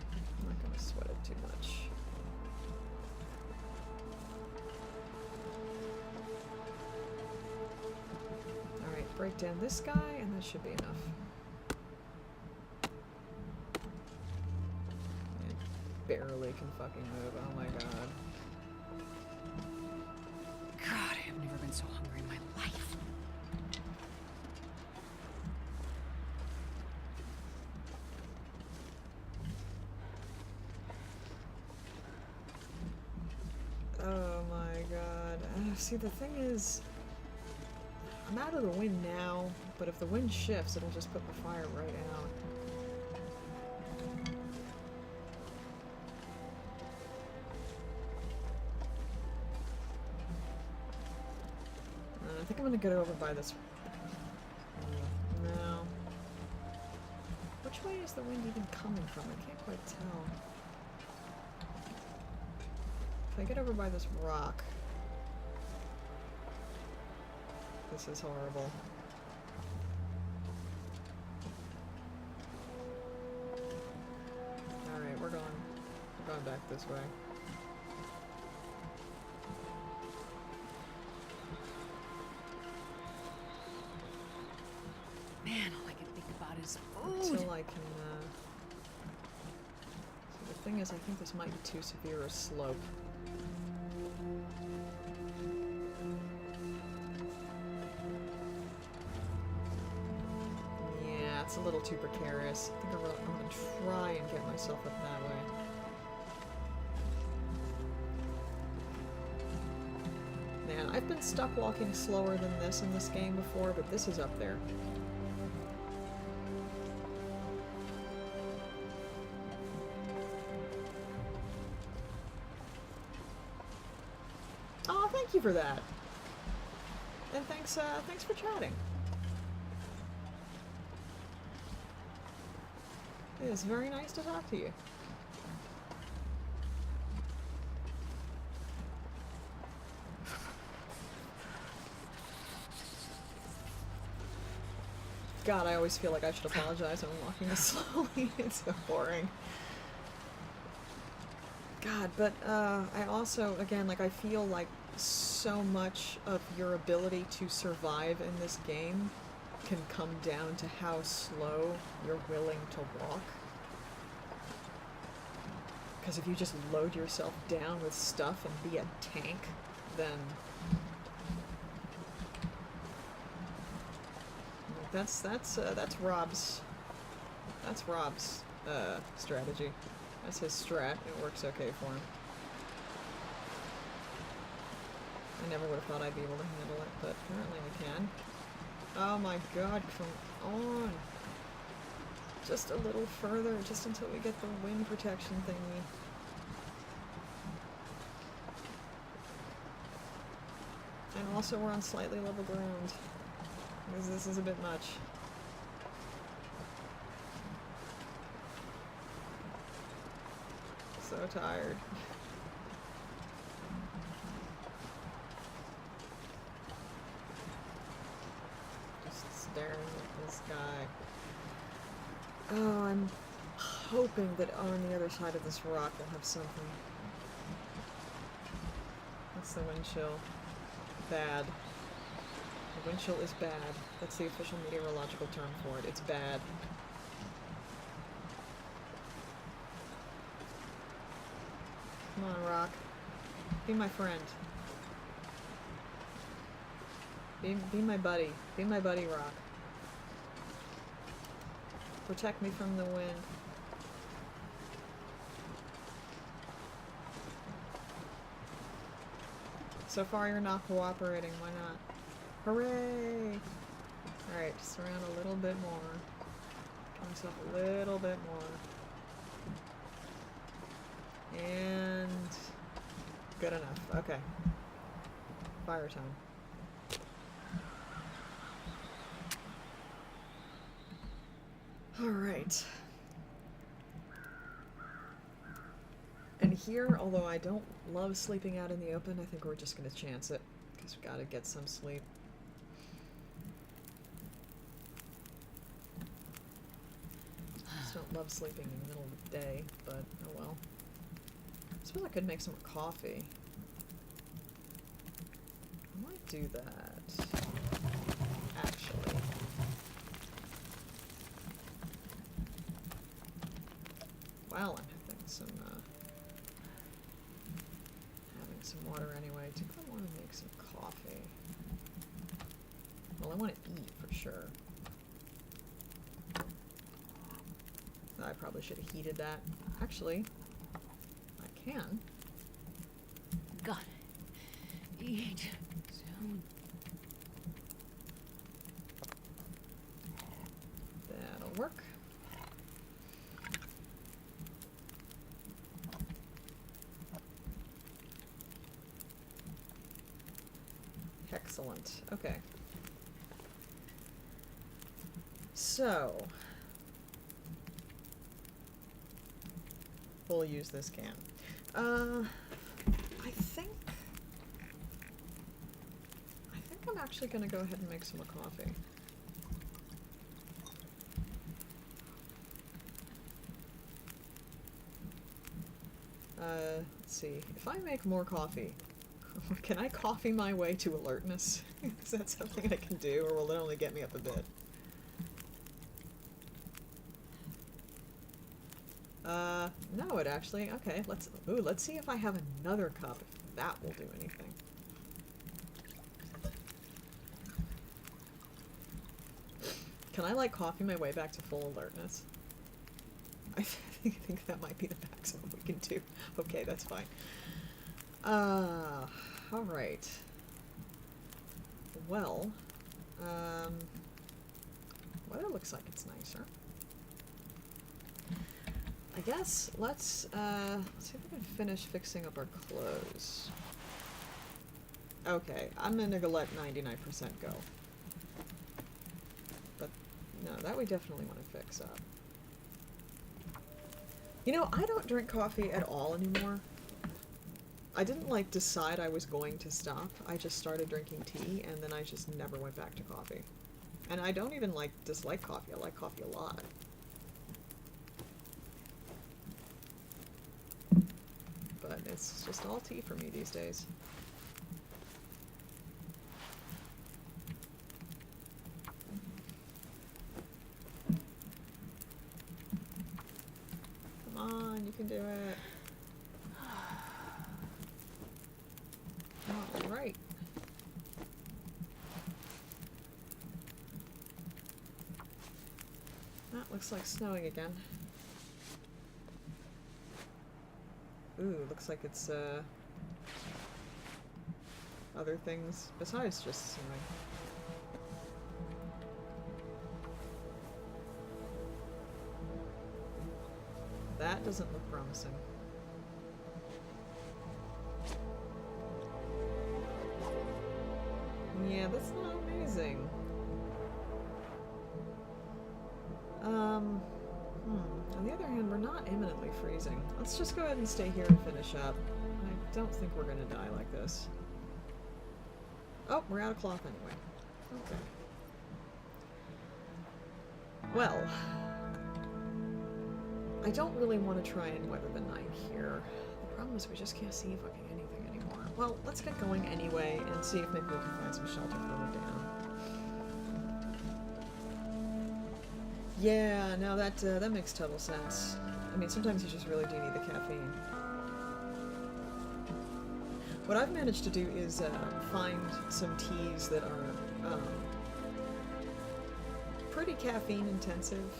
I'm not gonna sweat it too much. Alright, break down this guy, and that should be enough. It barely can fucking move, oh my god. God, I have never been so hungry in my life. Oh my god. See, the thing is, I'm out of the wind now, but if the wind shifts, it'll just put the fire right out. I think I'm gonna get over by this. No. Which way is the wind even coming from? I can't quite tell. If I get over by this rock... This is horrible. Alright, we're going back this way. Man, all I can think about is food. Until I can, So the thing is, I think this might be too severe a slope. It's a little too precarious. I think I'm gonna try and get myself up that way. Man, I've been stuck walking slower than this in this game before, but this is up there. Oh, thank you for that. And thanks for chatting. It is very nice to talk to you. God, I always feel like I should apologize when I'm walking this slowly. It's so boring. God, but I also, again, like, I feel like so much of your ability to survive in this game can come down to how slow you're willing to walk. Because if you just load yourself down with stuff and be a tank, then that's Rob's strategy. That's his strat. It works okay for him. I never would have thought I'd be able to handle it, but apparently I can. Oh my god, come on. Just a little further, just until we get the wind protection thingy. And also we're on slightly level ground, because this is a bit much. So tired. Just staring at this guy. Oh, I'm hoping that on the other side of this rock we'll have something. That's the wind chill. Bad. The wind chill is bad. That's the official meteorological term for it. It's bad. Come on, rock. Be my friend. Be my buddy. Be my buddy, rock. Protect me from the wind. So far you're not cooperating, why not? Hooray! Alright, just around a little bit more. Give myself a little bit more. And good enough. Okay. Fire time. Alright. And here, although I don't love sleeping out in the open, I think we're just gonna chance it. Because we gotta get some sleep. I just don't love sleeping in the middle of the day, but oh well. I suppose I could make some coffee. I might do that. Actually. While I'm having some water anyway. Do I want to make some coffee? Well, I want to eat for sure. I probably should have heated that. Actually, I can. God, eat soon. That'll work. Excellent. Okay. So, we'll use this can. I think I'm actually going to go ahead and make some more coffee. Let's see. If I make more coffee, can I coffee my way to alertness? Is that something I can do, or will it only get me up a bit? No, it actually, okay, let's see if I have another cup, if that will do anything. Can I, like, coffee my way back to full alertness? I think that might be the maximum we can do. Okay, that's fine. Alright. Well, weather looks like it's nicer. I guess let's see if we can finish fixing up our clothes. Okay, I'm gonna go let 99% go. But no, that we definitely want to fix up. You know, I don't drink coffee at all anymore. I didn't, like, decide I was going to stop. I just started drinking tea, and then I just never went back to coffee. And I don't even, like, dislike coffee. I like coffee a lot. But it's just all tea for me these days. Come on, you can do it. Alright. That looks like snowing again. Ooh, looks like it's, other things besides just snowing. That doesn't look promising. Yeah, that's not amazing. On the other hand, we're not imminently freezing. Let's just go ahead and stay here and finish up. I don't think we're gonna die like this. Oh, we're out of cloth anyway. Okay. Well, I don't really want to try and weather the night here. The problem is we just can't see fucking anything anymore. Well, let's get going anyway and see if maybe we can find some shelter further down. Yeah, no, that makes total sense. I mean, sometimes you just really do need the caffeine. What I've managed to do is find some teas that are pretty caffeine intensive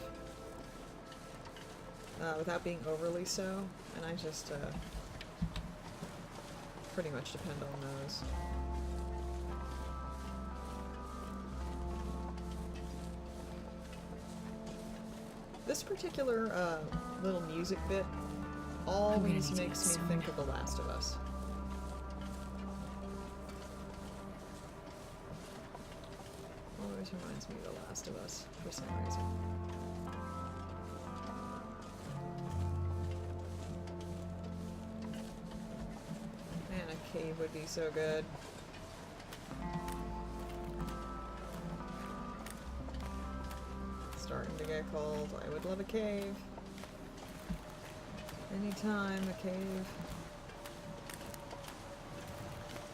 without being overly so, and I just pretty much depend on those. This particular little music bit always makes me think of The Last of Us. Always reminds me of The Last of Us for some reason. Man, a cave would be so good. Starting to get cold. I would love a cave. Anytime, a cave.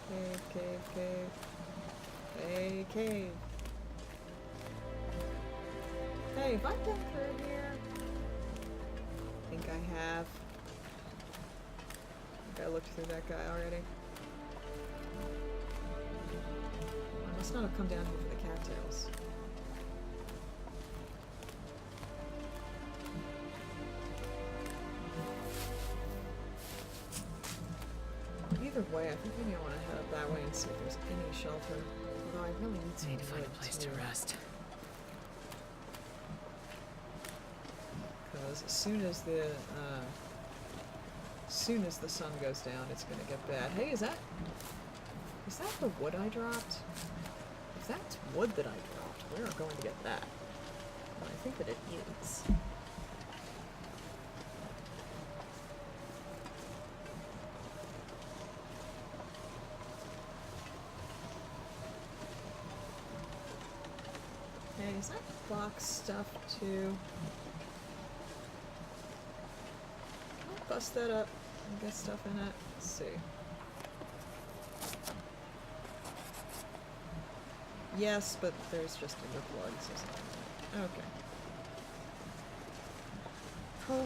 Cave, cave, cave. Hey, cave. Hey, have I been through here? I think I have. I think I looked through that guy already. I must not have come down here for the cattails. Either way, I think maybe I want to head up that way and see if there's any shelter. Although I really need some Need to find a wood, place too. to rest. Because as soon as the sun goes down, it's gonna get bad. Hey, is that the wood I dropped? If that's wood that I dropped, we are going to get that. And I think that it is. Hey, is that box stuff too? Can I bust that up and get stuff in it? Let's see. Yes, but there's just earplugs or something. Okay.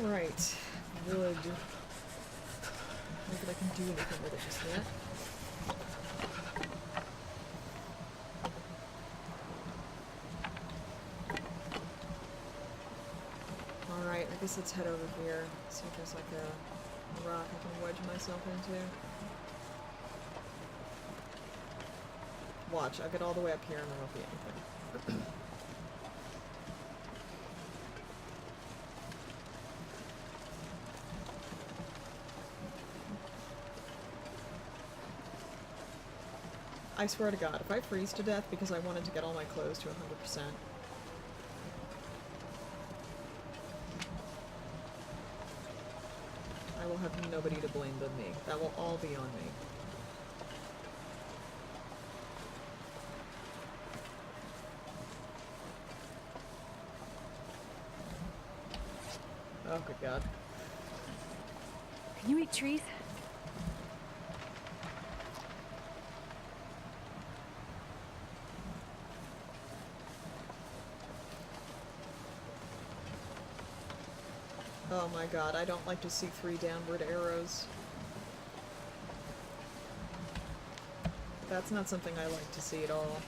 Alright. Wood. Not that I can do anything with it just yet. guess let's head over here. See if there's like a rock I can wedge myself into. Watch, I'll get all the way up here and there won't be anything. I swear to God, if I freeze to death because I wanted to get all my clothes to 100%, I will have nobody to blame but me. That will all be on me. Oh, good God. Can you eat trees? Oh my God, I don't like to see 3 downward arrows. That's not something I like to see at all.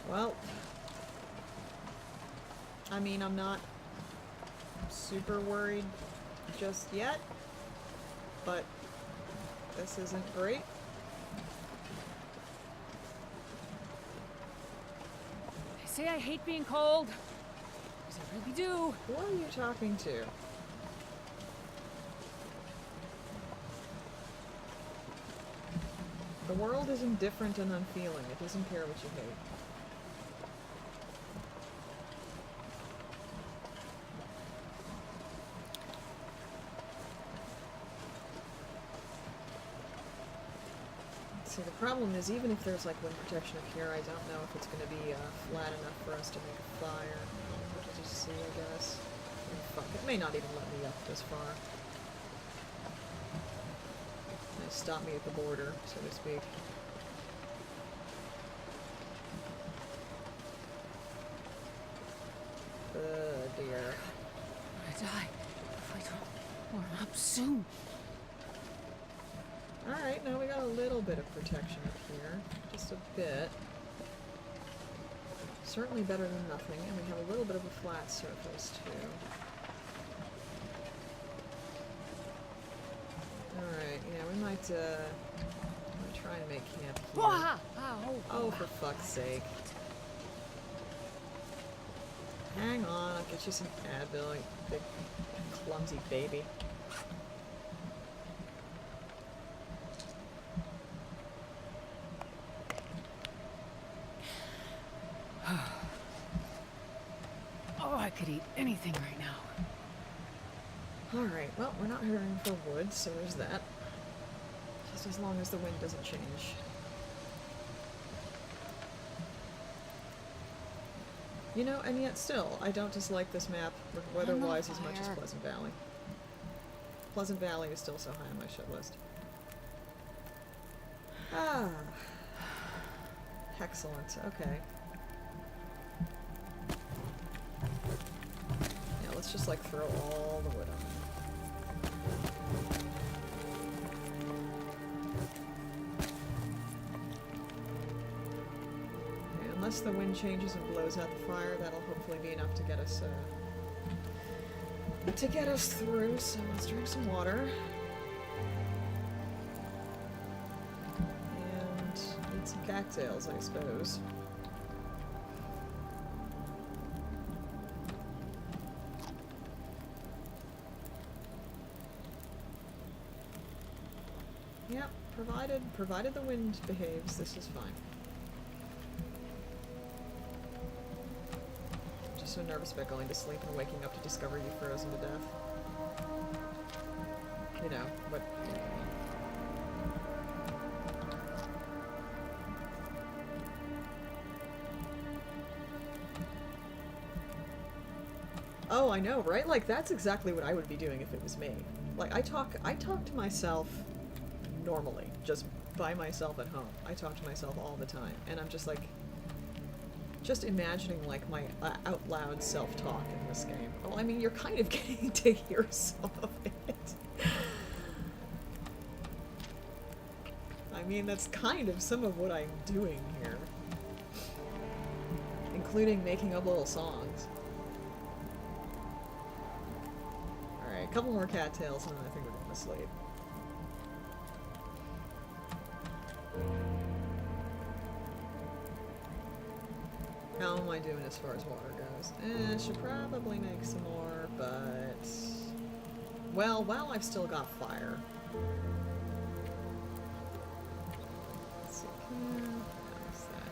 Well, I mean, I'm not super worried just yet, but this isn't great. I say I hate being cold. 'Cause I really do. Who are you talking to? The world is indifferent and unfeeling. It doesn't care what you hate. See, the problem is, even if there's like wind protection up here, I don't know if it's going to be flat enough for us to make a fire. We'll have to just see, I guess. And fuck, it may not even let me up this far. It may stop me at the border, so to speak. Oh dear. I'm gonna die if I don't warm up soon. Alright, now we got a little bit of protection up here. Just a bit. Certainly better than nothing, and we have a little bit of a flat surface, too. Alright, yeah, we might try and make camp here. Oh, for fuck's sake. Hang on, I'll get you some Advil, you big clumsy baby. Oh, I could eat anything right now. Alright, well, we're not hurrying for wood, so there's that. Just as long as the wind doesn't change. You know, and yet still, I don't dislike this map weather-wise as much as Pleasant Valley. Pleasant Valley is still so high on my shit list. Ah. Excellent, okay. Yeah, let's just like throw all the wood on there. Unless the wind changes and blows out the fire, that'll hopefully be enough to get us through. So let's drink some water. And eat some cattails, I suppose. Yep, provided the wind behaves, this is fine. So nervous about going to sleep and waking up to discover you frozen to death. You know, what... Oh, I know, right? Like, that's exactly what I would be doing if it was me. Like, I talk to myself normally, just by myself at home. I talk to myself all the time, and I'm just like... just imagining, like, my out loud self-talk in this game. Well, I mean, you're kind of getting to hear some of it. I'm mean, that's kind of some of what I'm doing here. Including making up little songs. Alright, a couple more cattails and then I think we're going to sleep. How am I doing as far as water goes? Should probably make some more, but... Well, while I've still got fire. Let's see, how's that?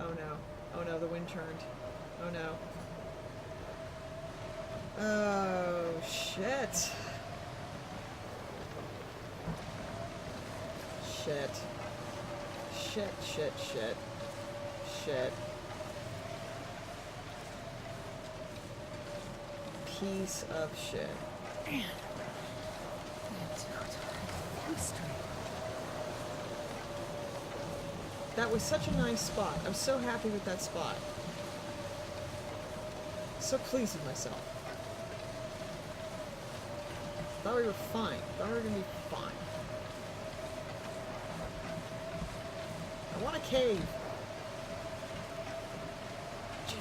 Oh no. Oh no, the wind turned. Oh no. Oh, shit. Shit. Shit, shit, shit. Shit. Piece of shit. Man. I'm too tired. I'm straight. That was such a nice spot. I'm so happy with that spot. So pleased with myself. Thought we were fine. Thought we were gonna be fine. I want a cave. Jeez.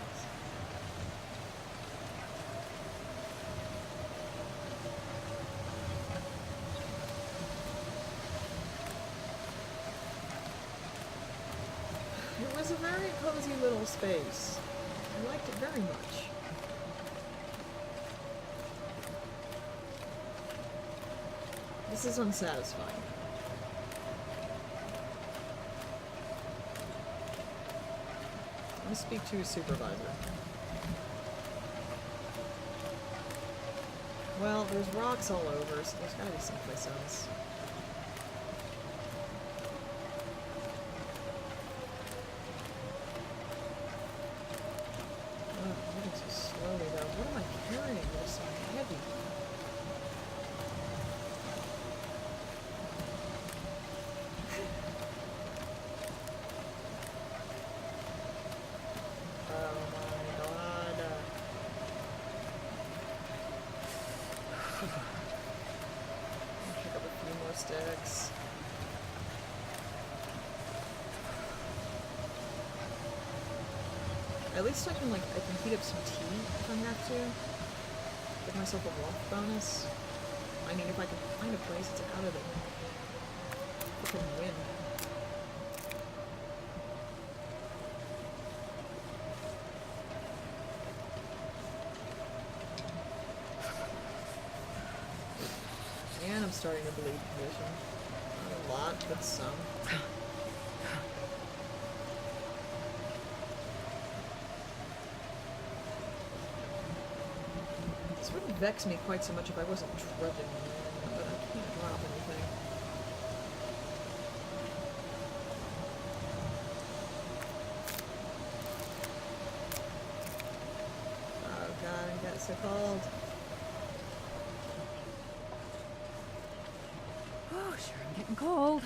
It was a very cozy little space. I liked it very much. This is unsatisfying. Let me speak to a supervisor. Well, there's rocks all over, so there's gotta be someplace else. Oh, moving so slowly though. What am I carrying? They're so heavy. Sticks. At least I can heat up some tea if I have to. Give myself a walk bonus. I mean, if I can find a place that's out of the freaking wind. And I'm starting to bleed vision. Not a lot, but some. This wouldn't vex me quite so much if I wasn't trudging, but I can't drop anything. Oh god, I'm getting so cold. Oh, sure, I'm getting cold.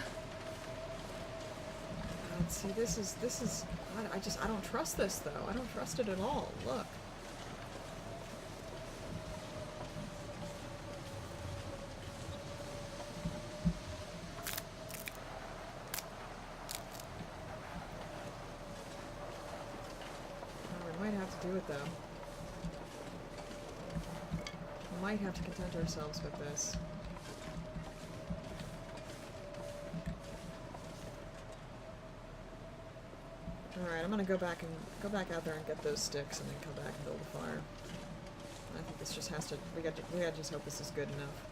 God, see, this is, I don't trust this, though. I don't trust it at all. Look. Oh, we might have to do it, though. We might have to content ourselves with this. Alright, I'm gonna go back out there and get those sticks and then come back and build a fire. I think this just has to, we gotta just hope this is good enough.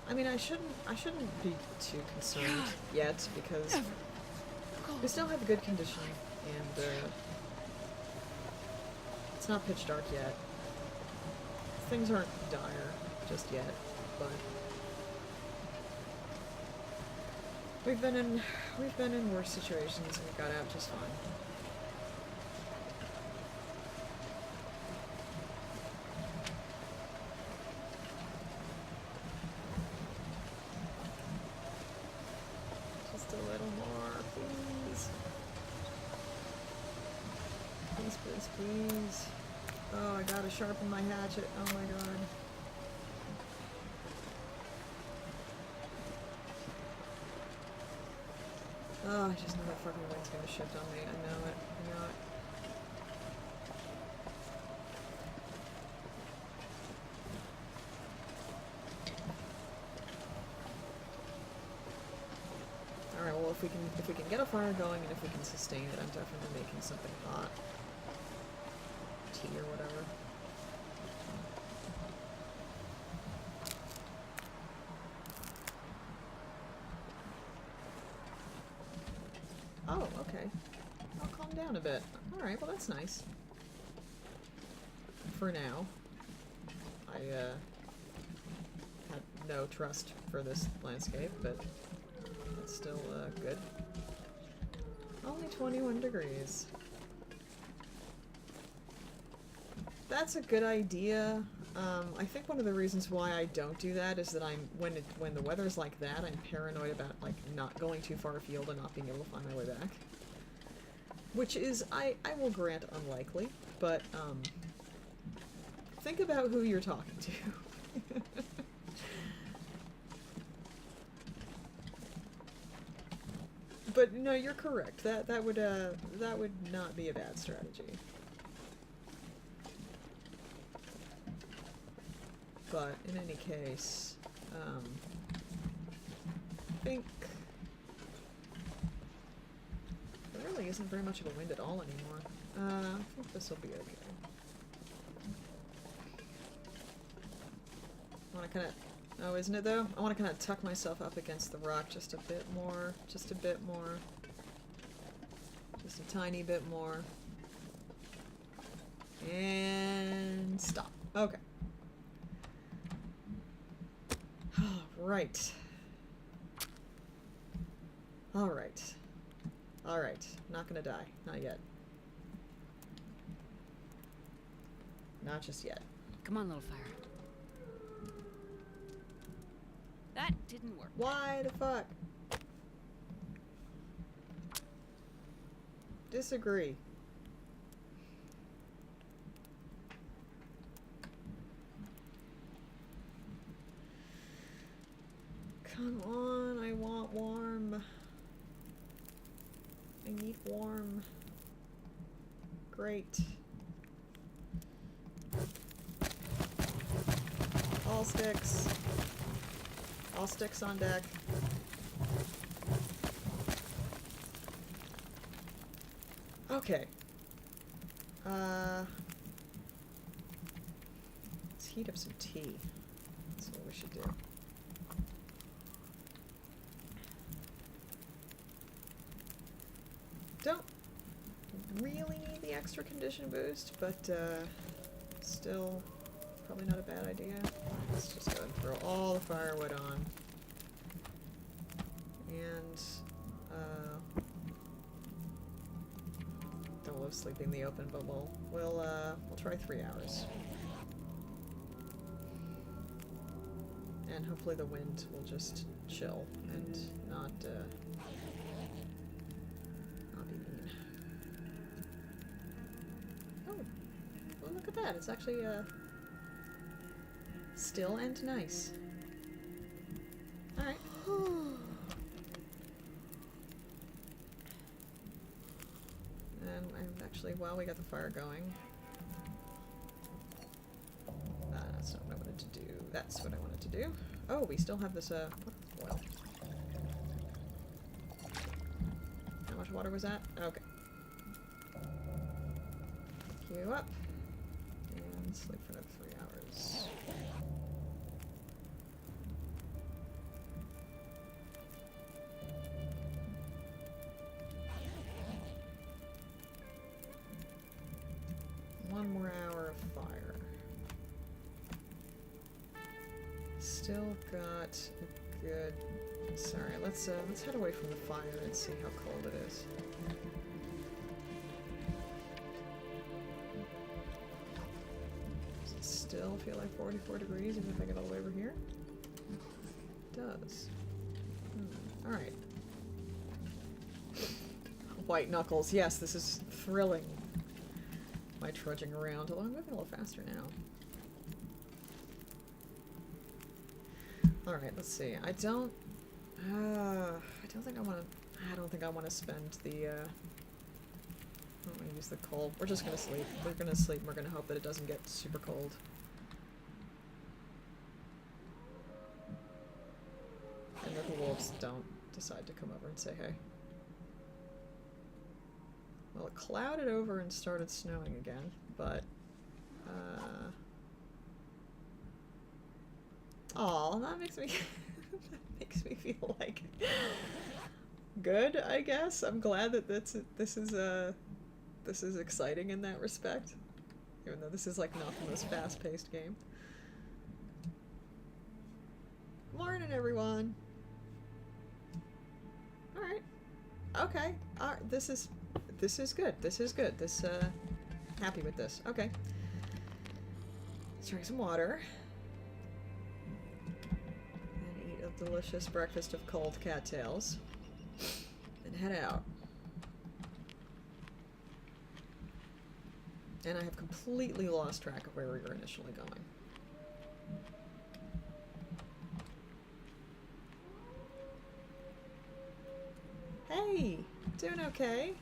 I mean, I shouldn't be too concerned yet, because we still have good condition, and, it's not pitch dark yet. Things aren't dire just yet, but we've been in worse situations and we got out just fine. Just a little more, please. Yes, please. Oh, I gotta sharpen my hatchet. Oh my god. Oh, I just know that fucking wind's gonna shift on me. I know it. I know it. Alright, well if we can get a fire going and if we can sustain it, I'm definitely making something hot. Tea or whatever. Oh, okay. I'll calm down a bit. Alright, well that's nice. For now. I, had no trust for this landscape, but it's still, good. Only 21 degrees. That's a good idea. I think one of the reasons why I don't do that is that when the weather's like that, I'm paranoid about, like, not going too far afield and not being able to find my way back. Which is, I will grant, unlikely, but, think about who you're talking to. But, no, you're correct. That would not be a bad strategy. But in any case, I think there really isn't very much of a wind at all anymore. I think this will be okay. I want to kind of... Oh, isn't it though? I want to kind of tuck myself up against the rock just a bit more. Just a bit more. Just a tiny bit more. And stop. Okay. Right. Alright. Alright. Not gonna die. Not yet. Not just yet. Come on, little fire. That didn't work. Why the fuck? Disagree. Come on, I want warm. I need warm. Great. All sticks. All sticks on deck. Okay. Let's heat up some tea. That's what we should do. Don't really need the extra condition boost, but still probably not a bad idea. Let's just go and throw all the firewood on. And don't love sleeping in the open, but we'll try 3 hours. And hopefully the wind will just chill and not be mean. Oh, well, look at that. It's actually still and nice. Alright. And I'm actually, while we got the fire going, that's not what I wanted to do. That's what I wanted to do. Oh, we still have this, oil. How much water was that? Okay. Queue up. And sleep for another 3 hours. One more hour of fire. Still got a good... Sorry, let's head away from the fire and see how cold it is. Does it still feel like 44 degrees even if I get all the way over here? It does. Alright. White knuckles, yes, this is thrilling. my trudging around, although I'm moving a little faster now. Alright, let's see. I don't think I want to spend the, I don't want to use the coal. We're just gonna sleep. We're gonna sleep and we're gonna hope that it doesn't get super cold. And that the wolves don't decide to come over and say hey. Well, it clouded over and started snowing again, but, aw, that makes me, that makes me feel like good, I guess. I'm glad that this is exciting in that respect, even though this is like not the most fast-paced game. Morning, everyone. All right. Okay. All right. This is good. This is good. Happy with this. Okay. Let's drink some water. And eat a delicious breakfast of cold cattails. And head out. And I have completely lost track of where we were initially going. Hey! Doing okay?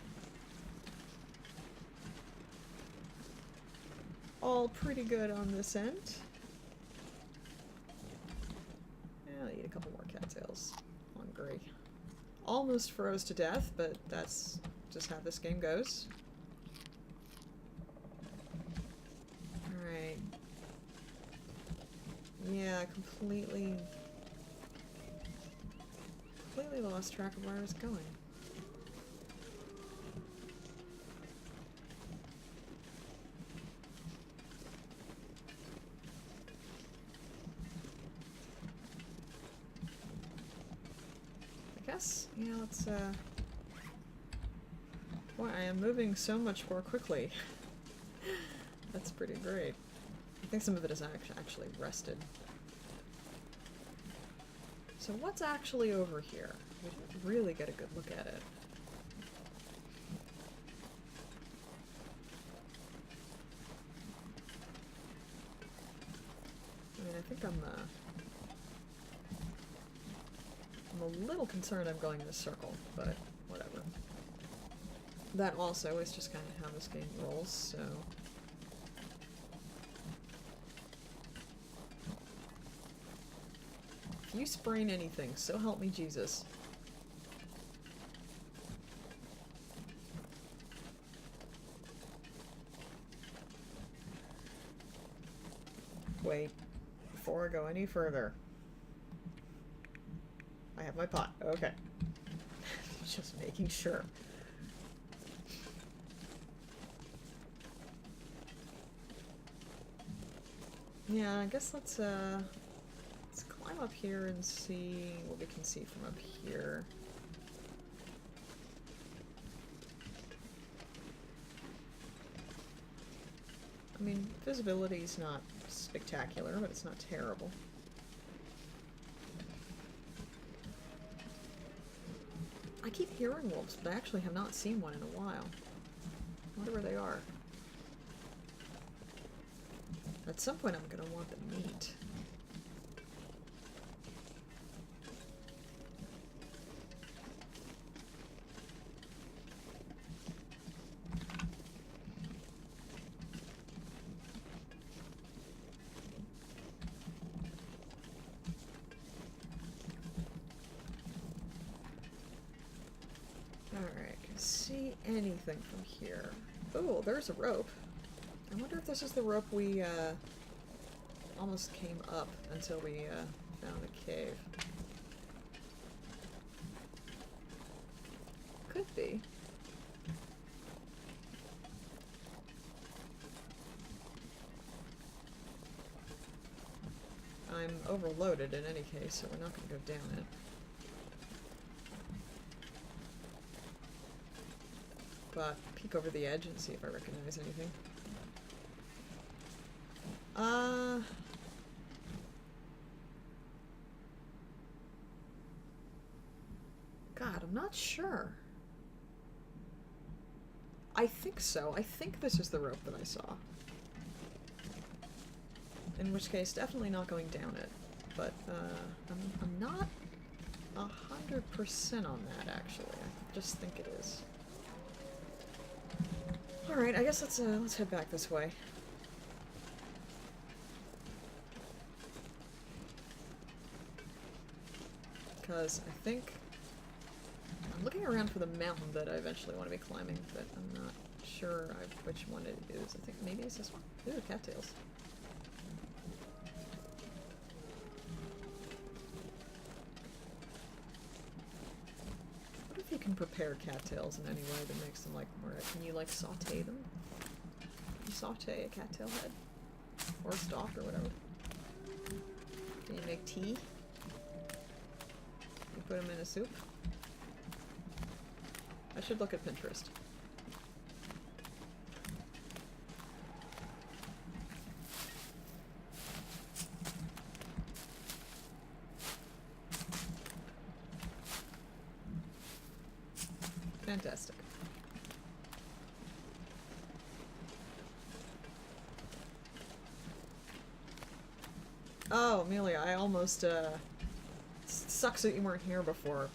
All pretty good on this end. Yeah, I'll eat a couple more cattails. Hungry. Almost froze to death, but that's just how this game goes. Alright. Yeah, completely lost track of where I was going. I guess, yeah, let's, boy, I am moving so much more quickly. That's pretty great. I think some of it is actually rested. So what's actually over here? We didn't really get a good look at it. I mean, I think I'm a little concerned I'm going in a circle, but whatever. That also is just kind of how this game rolls, so... If you sprain anything, so help me Jesus. Wait, before I go any further. I have my pot. Okay. Just making sure. Yeah, I guess let's climb up here and see what we can see from up here. I mean, visibility's not spectacular, but it's not terrible. I keep hearing wolves, but I actually have not seen one in a while. I wonder where they are. At some point I'm gonna want the meat. Alright, can see anything from here. Oh, there's a rope. I wonder if this is the rope we almost came up until we found the cave. Could be. I'm overloaded in any case, so we're not going to go down it. But peek over the edge and see if I recognize anything. God, I'm not sure. I think so. I think this is the rope that I saw. In which case, definitely not going down it. But, I'm not 100% on that, actually. I just think it is. Alright, I guess let's head back this way. Because I think... I'm looking around for the mountain that I eventually want to be climbing, but I'm not sure which one it is. I think maybe it's this one. Ooh, cattails. What if you can prepare cattails in any way that makes them, like, more... Can you, like, saute them? Can you saute a cattail head? Or stalk, or whatever? Can you make tea? You put them in a soup? I should look at Pinterest. Fantastic. Oh, Amelia, I almost, sucks that you weren't here before.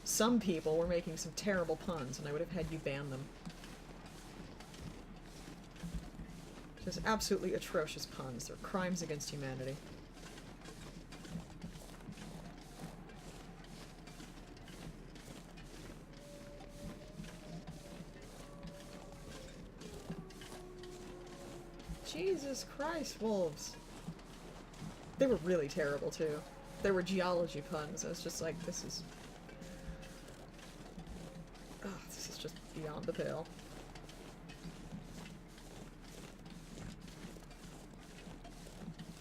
Some people were making some terrible puns, and I would have had you ban them. Just absolutely atrocious puns. They're crimes against humanity. Jesus Christ, wolves. They were really terrible, too. They were geology puns. I was just like, this is... Oh, this is just beyond the pale.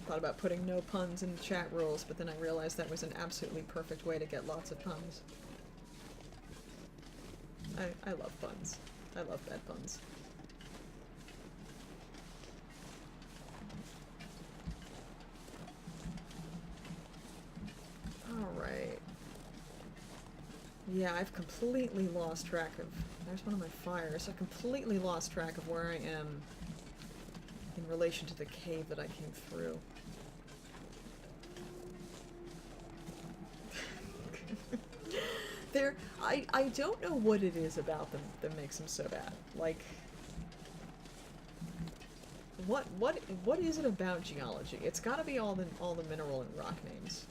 Thought about putting no puns in the chat rules, but then I realized that was an absolutely perfect way to get lots of puns. I love puns. I love bad puns. Alright. Yeah, I've completely lost track of... There's one of my fires. I completely lost track of where I am in relation to the cave that I came through. I don't know what it is about them that makes them so bad. Like... What is it about geology? It's gotta be all the mineral and rock names.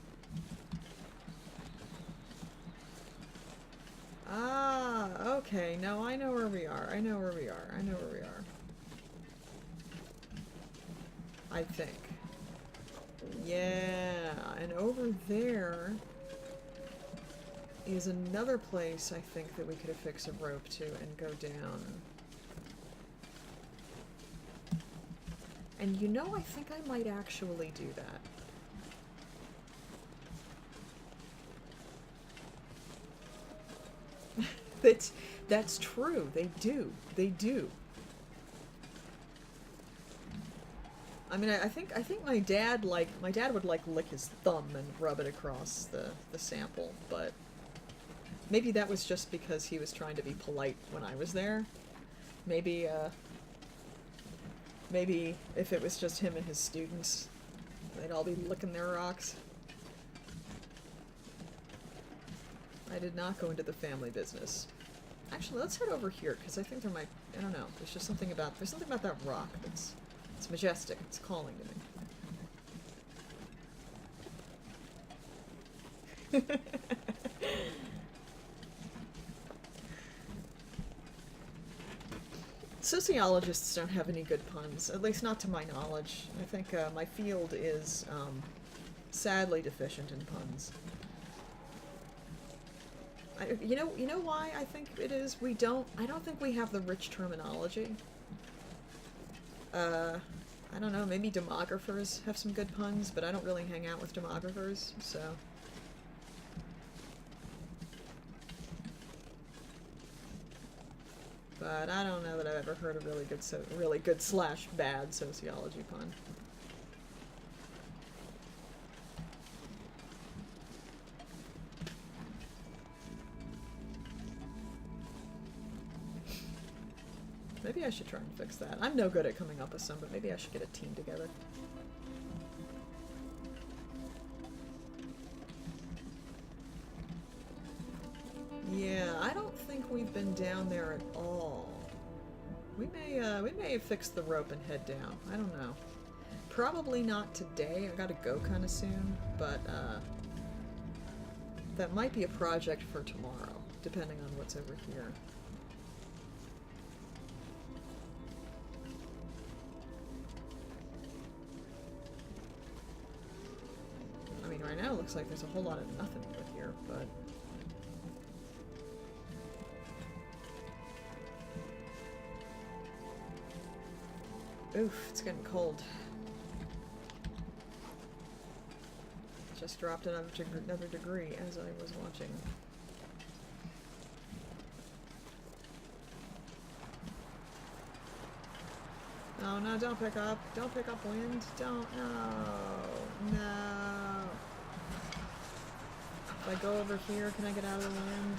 Ah, okay. No, I know where we are. I know where we are. I know where we are. I think. Yeah, and over there is another place I think that we could affix a rope to and go down. And you know, I think I might actually do that. That's true. They do. They do. I mean, I think my dad would like lick his thumb and rub it across the sample, but maybe that was just because he was trying to be polite when I was there. Maybe if it was just him and his students, they'd all be licking their rocks. I did not go into the family business. Actually, let's head over here, because I think there might... I don't know. There's just something about... There's something about that rock that's... It's majestic. It's calling to me. Sociologists don't have any good puns, at least not to my knowledge. I think my field is sadly deficient in puns. You know why I think it is? I don't think we have the rich terminology. I don't know, maybe demographers have some good puns, but I don't really hang out with demographers, so... But I don't know that I've ever heard a really good slash bad sociology pun. Maybe I should try and fix that. I'm no good at coming up with some, but maybe I should get a team together. Yeah, I don't think we've been down there at all. We may fix the rope and head down. I don't know. Probably not today. I gotta go kind of soon, but that might be a project for tomorrow, depending on what's over here. I mean, right now it looks like there's a whole lot of nothing over here, but... Oof, it's getting cold. Just dropped another degree as I was watching. Oh no, don't pick up. Don't pick up wind. Don't. No. No. If I go over here, can I get out of the wind?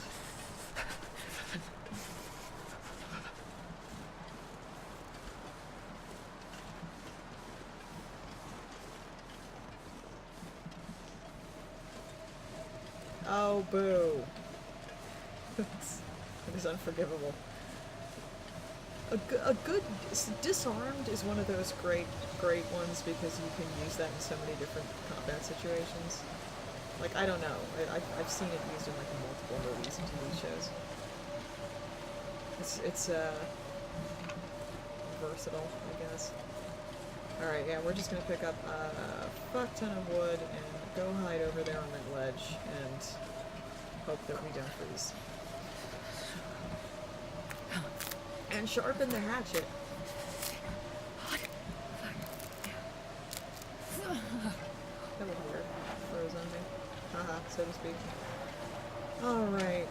Oh, boo. It is unforgivable. A good disarmed is one of those great ones because you can use that in so many different combat situations. Like, I don't know. I've seen it used in like multiple movies and TV shows. It's versatile, I guess. Alright, yeah, we're just gonna pick up a fuck ton of wood and go hide over there on that ledge and hope that we don't freeze. And sharpen the hatchet. That was weird. Froze on me. Haha, so to speak. Alright.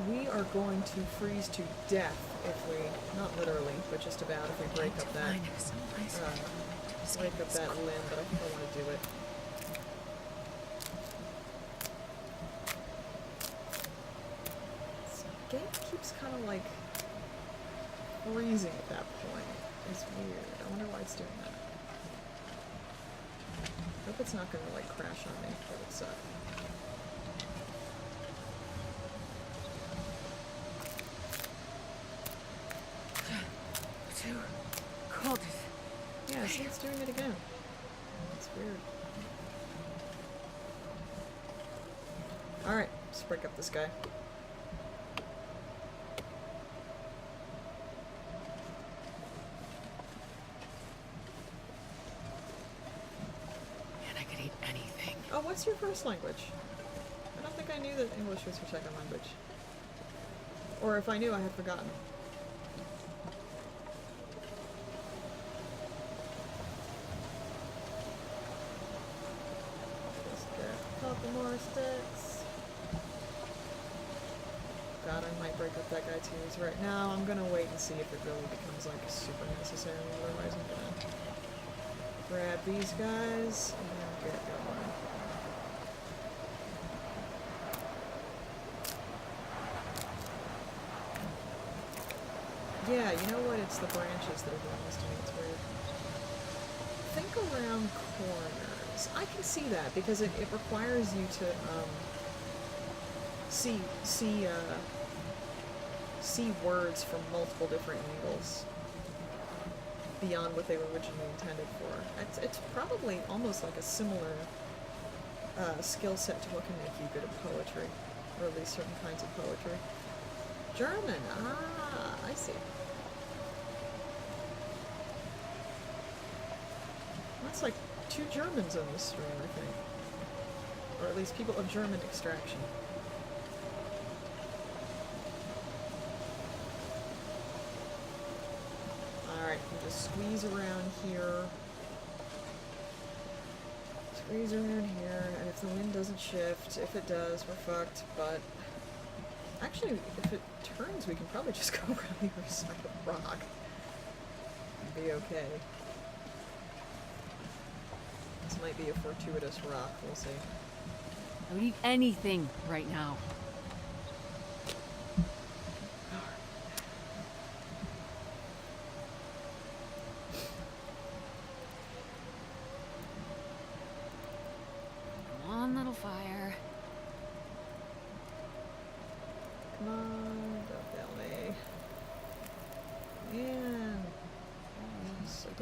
We are going to freeze to death if we, not literally, but just about if we break up that, limb, but I think I want to do it. This game keeps kind of like freezing at that point. It's weird. I wonder why it's doing that. I hope it's not going to like crash on me. That would suck. Too cold. Yeah, see, it's doing it again. It's weird. Alright, let's break up this guy. Man, I could eat anything. Oh, what's your first language? I don't think I knew that English was your second language. Or if I knew, I had forgotten. More sticks. God, I might break up that guy too. So right now, I'm gonna wait and see if it really becomes like super necessary. Otherwise, I'm gonna grab these guys and get going. Yeah, you know what? It's the branches that are doing this to me. It's weird. Think around corners. I can see that because it requires you to see words from multiple different angles beyond what they were originally intended for. It's probably almost like a similar skill set to what can make you good at poetry, or at least certain kinds of poetry. German. Ah, I see. That's like 2 Germans on this stream, I think. Or at least people of German extraction. Alright, we'll just squeeze around here. Squeeze around here, and if the wind doesn't shift, if it does, we're fucked, but... Actually, if it turns, we can probably just go around the other side of the rock. And be okay. This might be a fortuitous rock, we'll see. I would eat anything right now.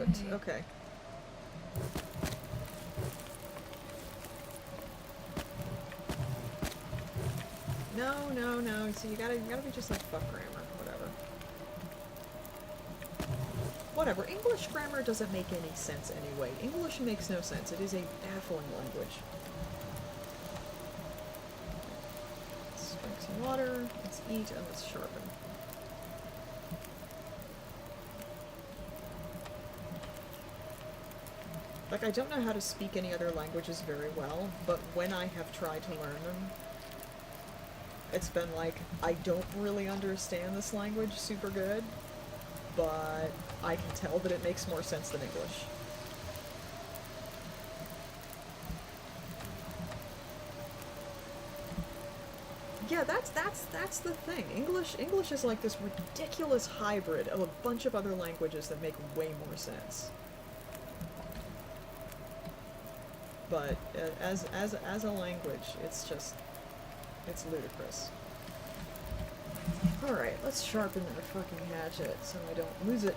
Perfect. Okay. No, no, no. So you gotta be just like fuck grammar. Whatever. Whatever. English grammar doesn't make any sense anyway. English makes no sense. It is a baffling language. Let's drink some water. Let's eat and let's sharpen. Like, I don't know how to speak any other languages very well, but when I have tried to learn them, it's been like, I don't really understand this language super good, but I can tell that it makes more sense than English. Yeah, that's the thing. English is like this ridiculous hybrid of a bunch of other languages that make way more sense. But as a language, it's ludicrous. Alright, let's sharpen that fucking hatchet so I don't lose it.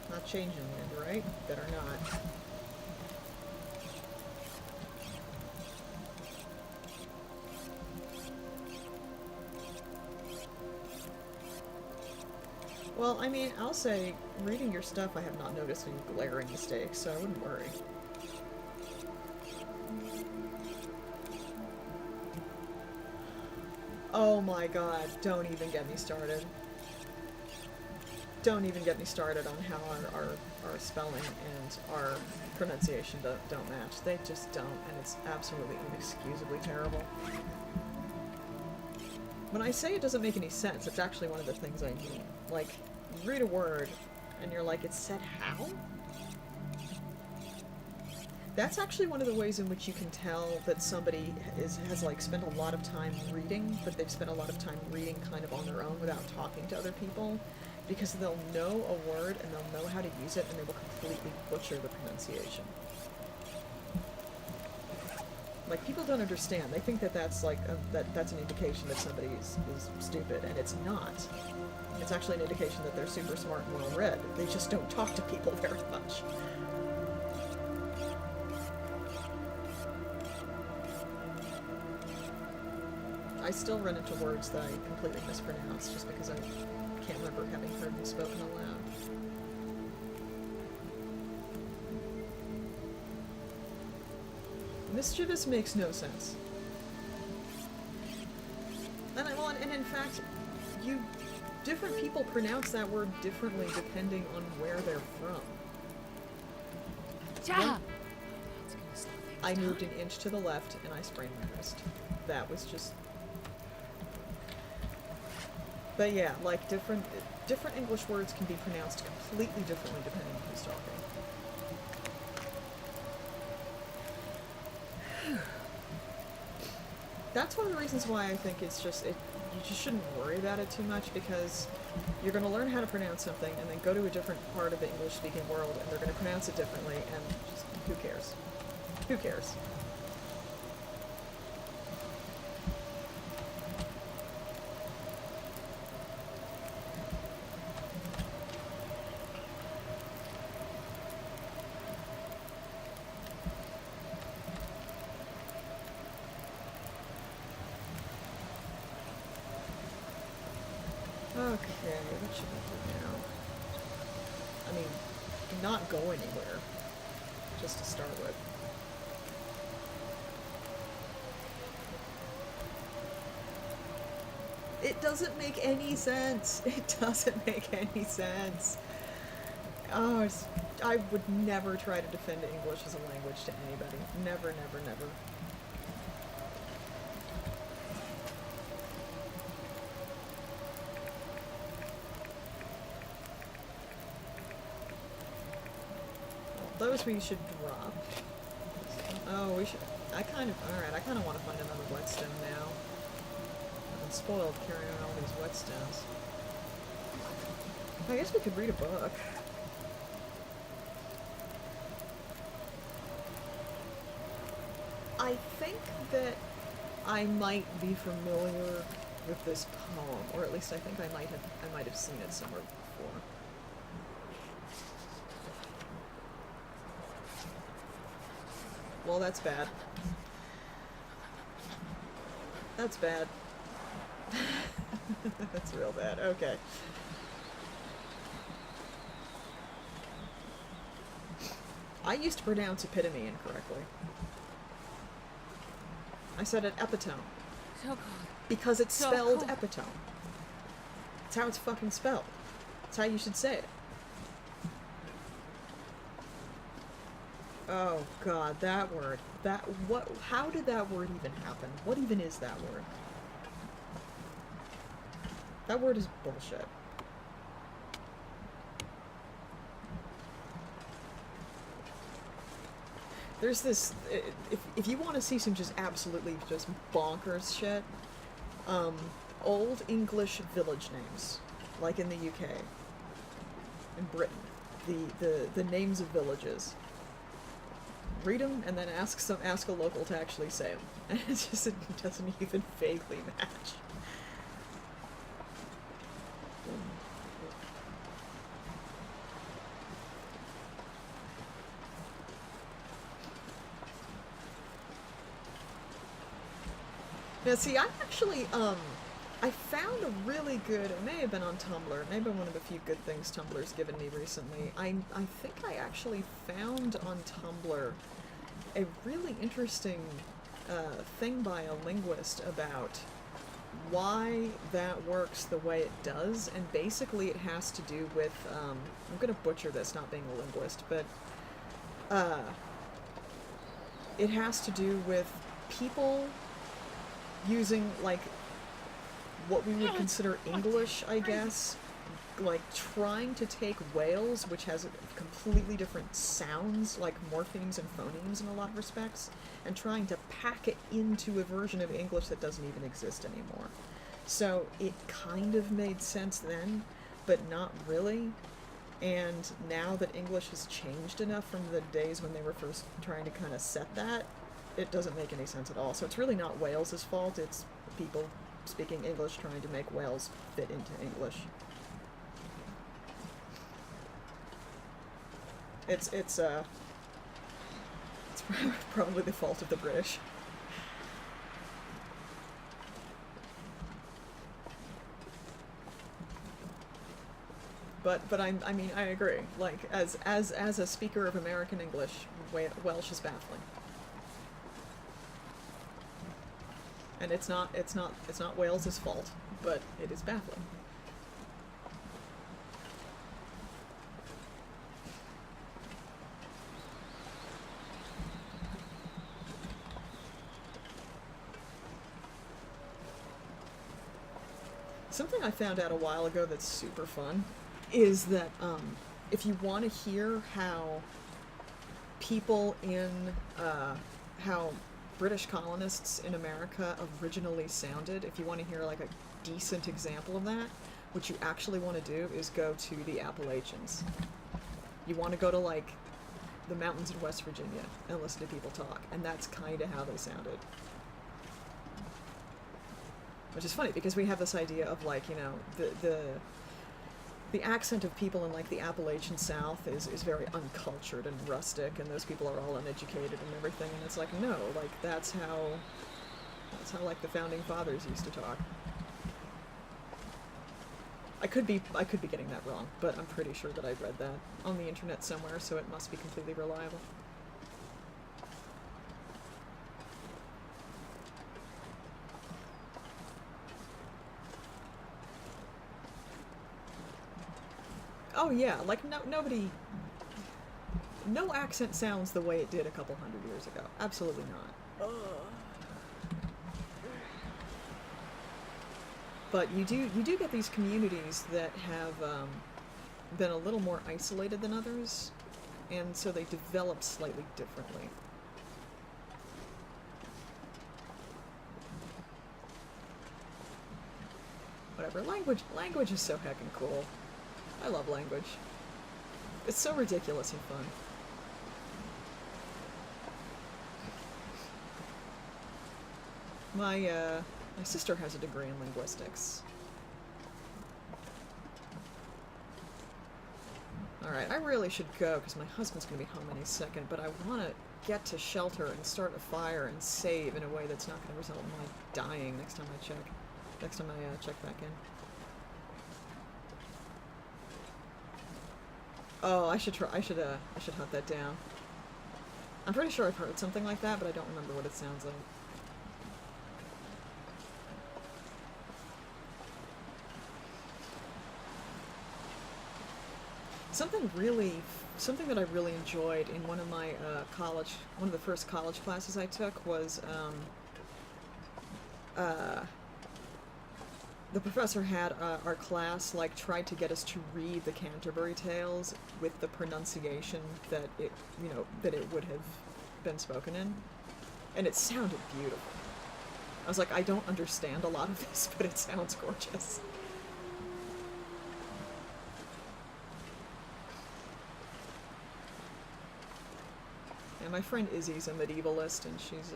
Not changing wind, right? Better not. Well, I mean, I'll say, reading your stuff, I have not noticed any glaring mistakes, so I wouldn't worry. Oh my god, don't even get me started. Don't even get me started on how our spelling and our pronunciation don't match. They just don't, and it's absolutely inexcusably terrible. When I say it doesn't make any sense, it's actually one of the things I mean. Like, you read a word, and you're like, it's said how? That's actually one of the ways in which you can tell that somebody has like spent a lot of time reading, but they've spent a lot of time reading kind of on their own without talking to other people, because they'll know a word and they'll know how to use it, and they will completely butcher the pronunciation. Like, people don't understand. They think that that's like that's an indication that somebody is stupid, and it's not. It's actually an indication that they're super smart and well-read. They just don't talk to people very much. I still run into words that I completely mispronounce just because I can't remember having heard them spoken aloud. Mischievous makes no sense. And in fact, different people pronounce that word differently depending on where they're from. Ja! I moved an inch to the left and I sprained my wrist. That was just... But yeah, like different English words can be pronounced completely differently depending on who's talking. That's one of the reasons why I think it's just, you just shouldn't worry about it too much, because you're going to learn how to pronounce something and then go to a different part of the English-speaking world and they're going to pronounce it differently, and just, who cares? Who cares? Okay, what should we do now? I mean, not go anywhere, just to start with. It doesn't make any sense. It doesn't make any sense. Oh, I would never try to defend English as a language to anybody. Never, never, never. Those we should drop. Oh, we should... Alright, I kind of want to find another whetstone now. I've been spoiled carrying on all these whetstones. I guess we could read a book. I think that I might be familiar with this poem, or at least I think I might have seen it somewhere before. Well, that's bad. That's bad. That's real bad. Okay. I used to pronounce epitome incorrectly. I said it epitome. So cold. Because it's So spelled cold. epitome. It's how it's fucking spelled. It's how you should say it. Oh god, that word. How did that word even happen? What even is that word? That word is bullshit. There's this, if you want to see some just absolutely just bonkers shit, old English village names, like in the UK, in Britain, the names of villages. Read them and then ask a local to actually say them, and it doesn't even vaguely match. Now, see, I actually, I found a really good, it may have been on Tumblr, it may have been one of the few good things Tumblr's given me recently. I think I actually found on Tumblr a really interesting thing by a linguist about why that works the way it does, and basically it has to do with, I'm gonna butcher this, not being a linguist, but, it has to do with people using, like, what we would consider English, I guess, like, trying to take Wales, which has completely different sounds, like morphemes and phonemes in a lot of respects, and trying to pack it into a version of English that doesn't even exist anymore. So it kind of made sense then, but not really. And now that English has changed enough from the days when they were first trying to kind of set that, it doesn't make any sense at all. So it's really not Wales's fault, it's people speaking English trying to make Wales fit into English. It's probably the fault of the British. But I mean, I agree. Like, as a speaker of American English, Welsh is baffling. And it's not Wales's fault, but it is baffling. Something I found out a while ago that's super fun is that if you want to hear how people in how British colonists in America originally sounded, if you want to hear like a decent example of that, what you actually want to do is go to the Appalachians. You want to go to like the mountains in West Virginia and listen to people talk, and that's kind of how they sounded. Which is funny because we have this idea of like, you know, the accent of people in like the Appalachian South is very uncultured and rustic, and those people are all uneducated and everything, and it's like, no, like that's how like the founding fathers used to talk. I could be getting that wrong, but I'm pretty sure that I read that on the internet somewhere, so it must be completely reliable. Oh yeah, like no accent sounds the way it did a couple hundred years ago. Absolutely not. But you do get these communities that have been a little more isolated than others, and so they develop slightly differently. Whatever, language is so heckin' cool. I love language. It's so ridiculous and fun. My sister has a degree in linguistics. Alright, I really should go because my husband's going to be home any second, but I want to get to shelter and start a fire and save in a way that's not going to result in my dying next time I check. Next time I check back in. Oh, I should hunt that down. I'm pretty sure I've heard something like that, but I don't remember what it sounds like. Something that I really enjoyed in one of my one of the first college classes I took was, the professor had our class, like, tried to get us to read the Canterbury Tales with the pronunciation that it would have been spoken in. And it sounded beautiful. I was like, I don't understand a lot of this, but it sounds gorgeous. And my friend Izzy's a medievalist, and she's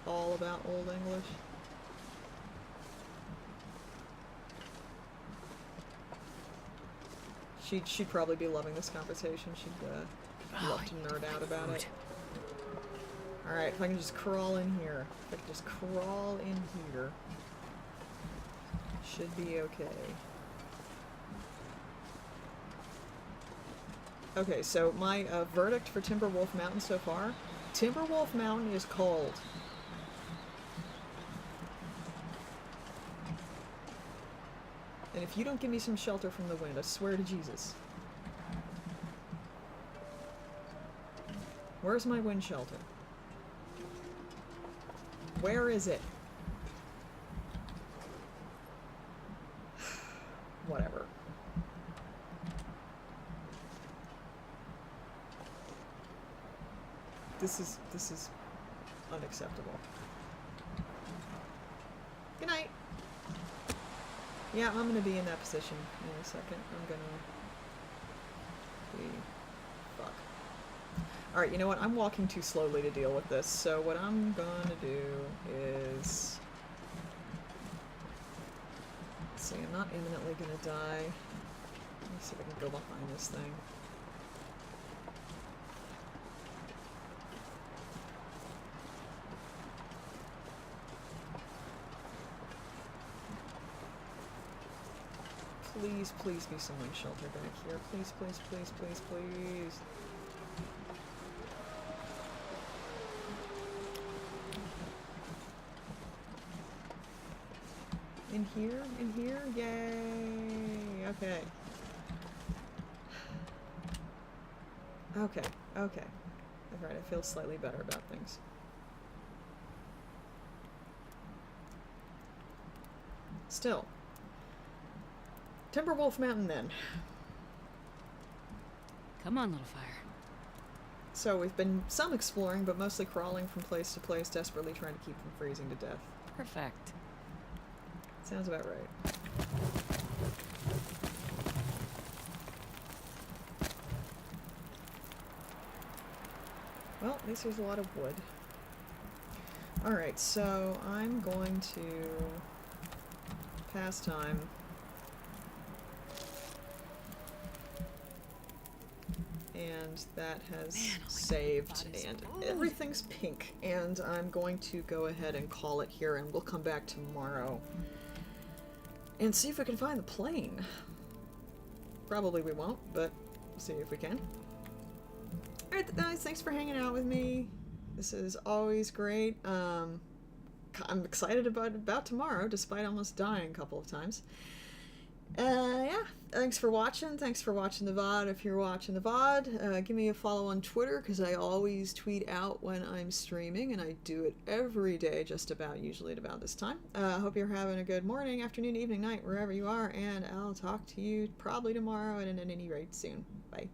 all about Old English. She'd probably be loving this conversation. She'd love to nerd out about it. Alright, if I can just crawl in here. If I can just crawl in here. Should be okay. Okay, so my verdict for Timberwolf Mountain so far. Timberwolf Mountain is cold. And if you don't give me some shelter from the wind, I swear to Jesus. Where's my wind shelter? Where is it? Whatever. This is unacceptable. Good night. Yeah, I'm gonna be in that position in a second. I'm gonna be... Fuck. Alright, you know what? I'm walking too slowly to deal with this, so what I'm gonna do is... Let's see, I'm not imminently gonna die. Let me see if I can go behind this thing. Please, please be some wind shelter back here. Please, please, please, please, please. In here? In here? Yay! Okay. Okay, okay. Alright, I feel slightly better about things. Still. Timberwolf Mountain, then. Come on, little fire. So we've been some exploring, but mostly crawling from place to place, desperately trying to keep from freezing to death. Perfect. Sounds about right. Well, at least there's a lot of wood. Alright, so I'm going to pass time. And that has saved, and everything's pink. And I'm going to go ahead and call it here, and we'll come back tomorrow and see if we can find the plane. Probably we won't, but we'll see if we can. Alright, guys, thanks for hanging out with me. This is always great. I'm excited about tomorrow, despite almost dying a couple of times. Yeah, thanks for watching. Thanks for watching the VOD. If you're watching the VOD, give me a follow on Twitter, because I always tweet out when I'm streaming, and I do it every day, just about, usually at about this time. Hope you're having a good morning, afternoon, evening, night, wherever you are, and I'll talk to you probably tomorrow and at any rate soon. Bye.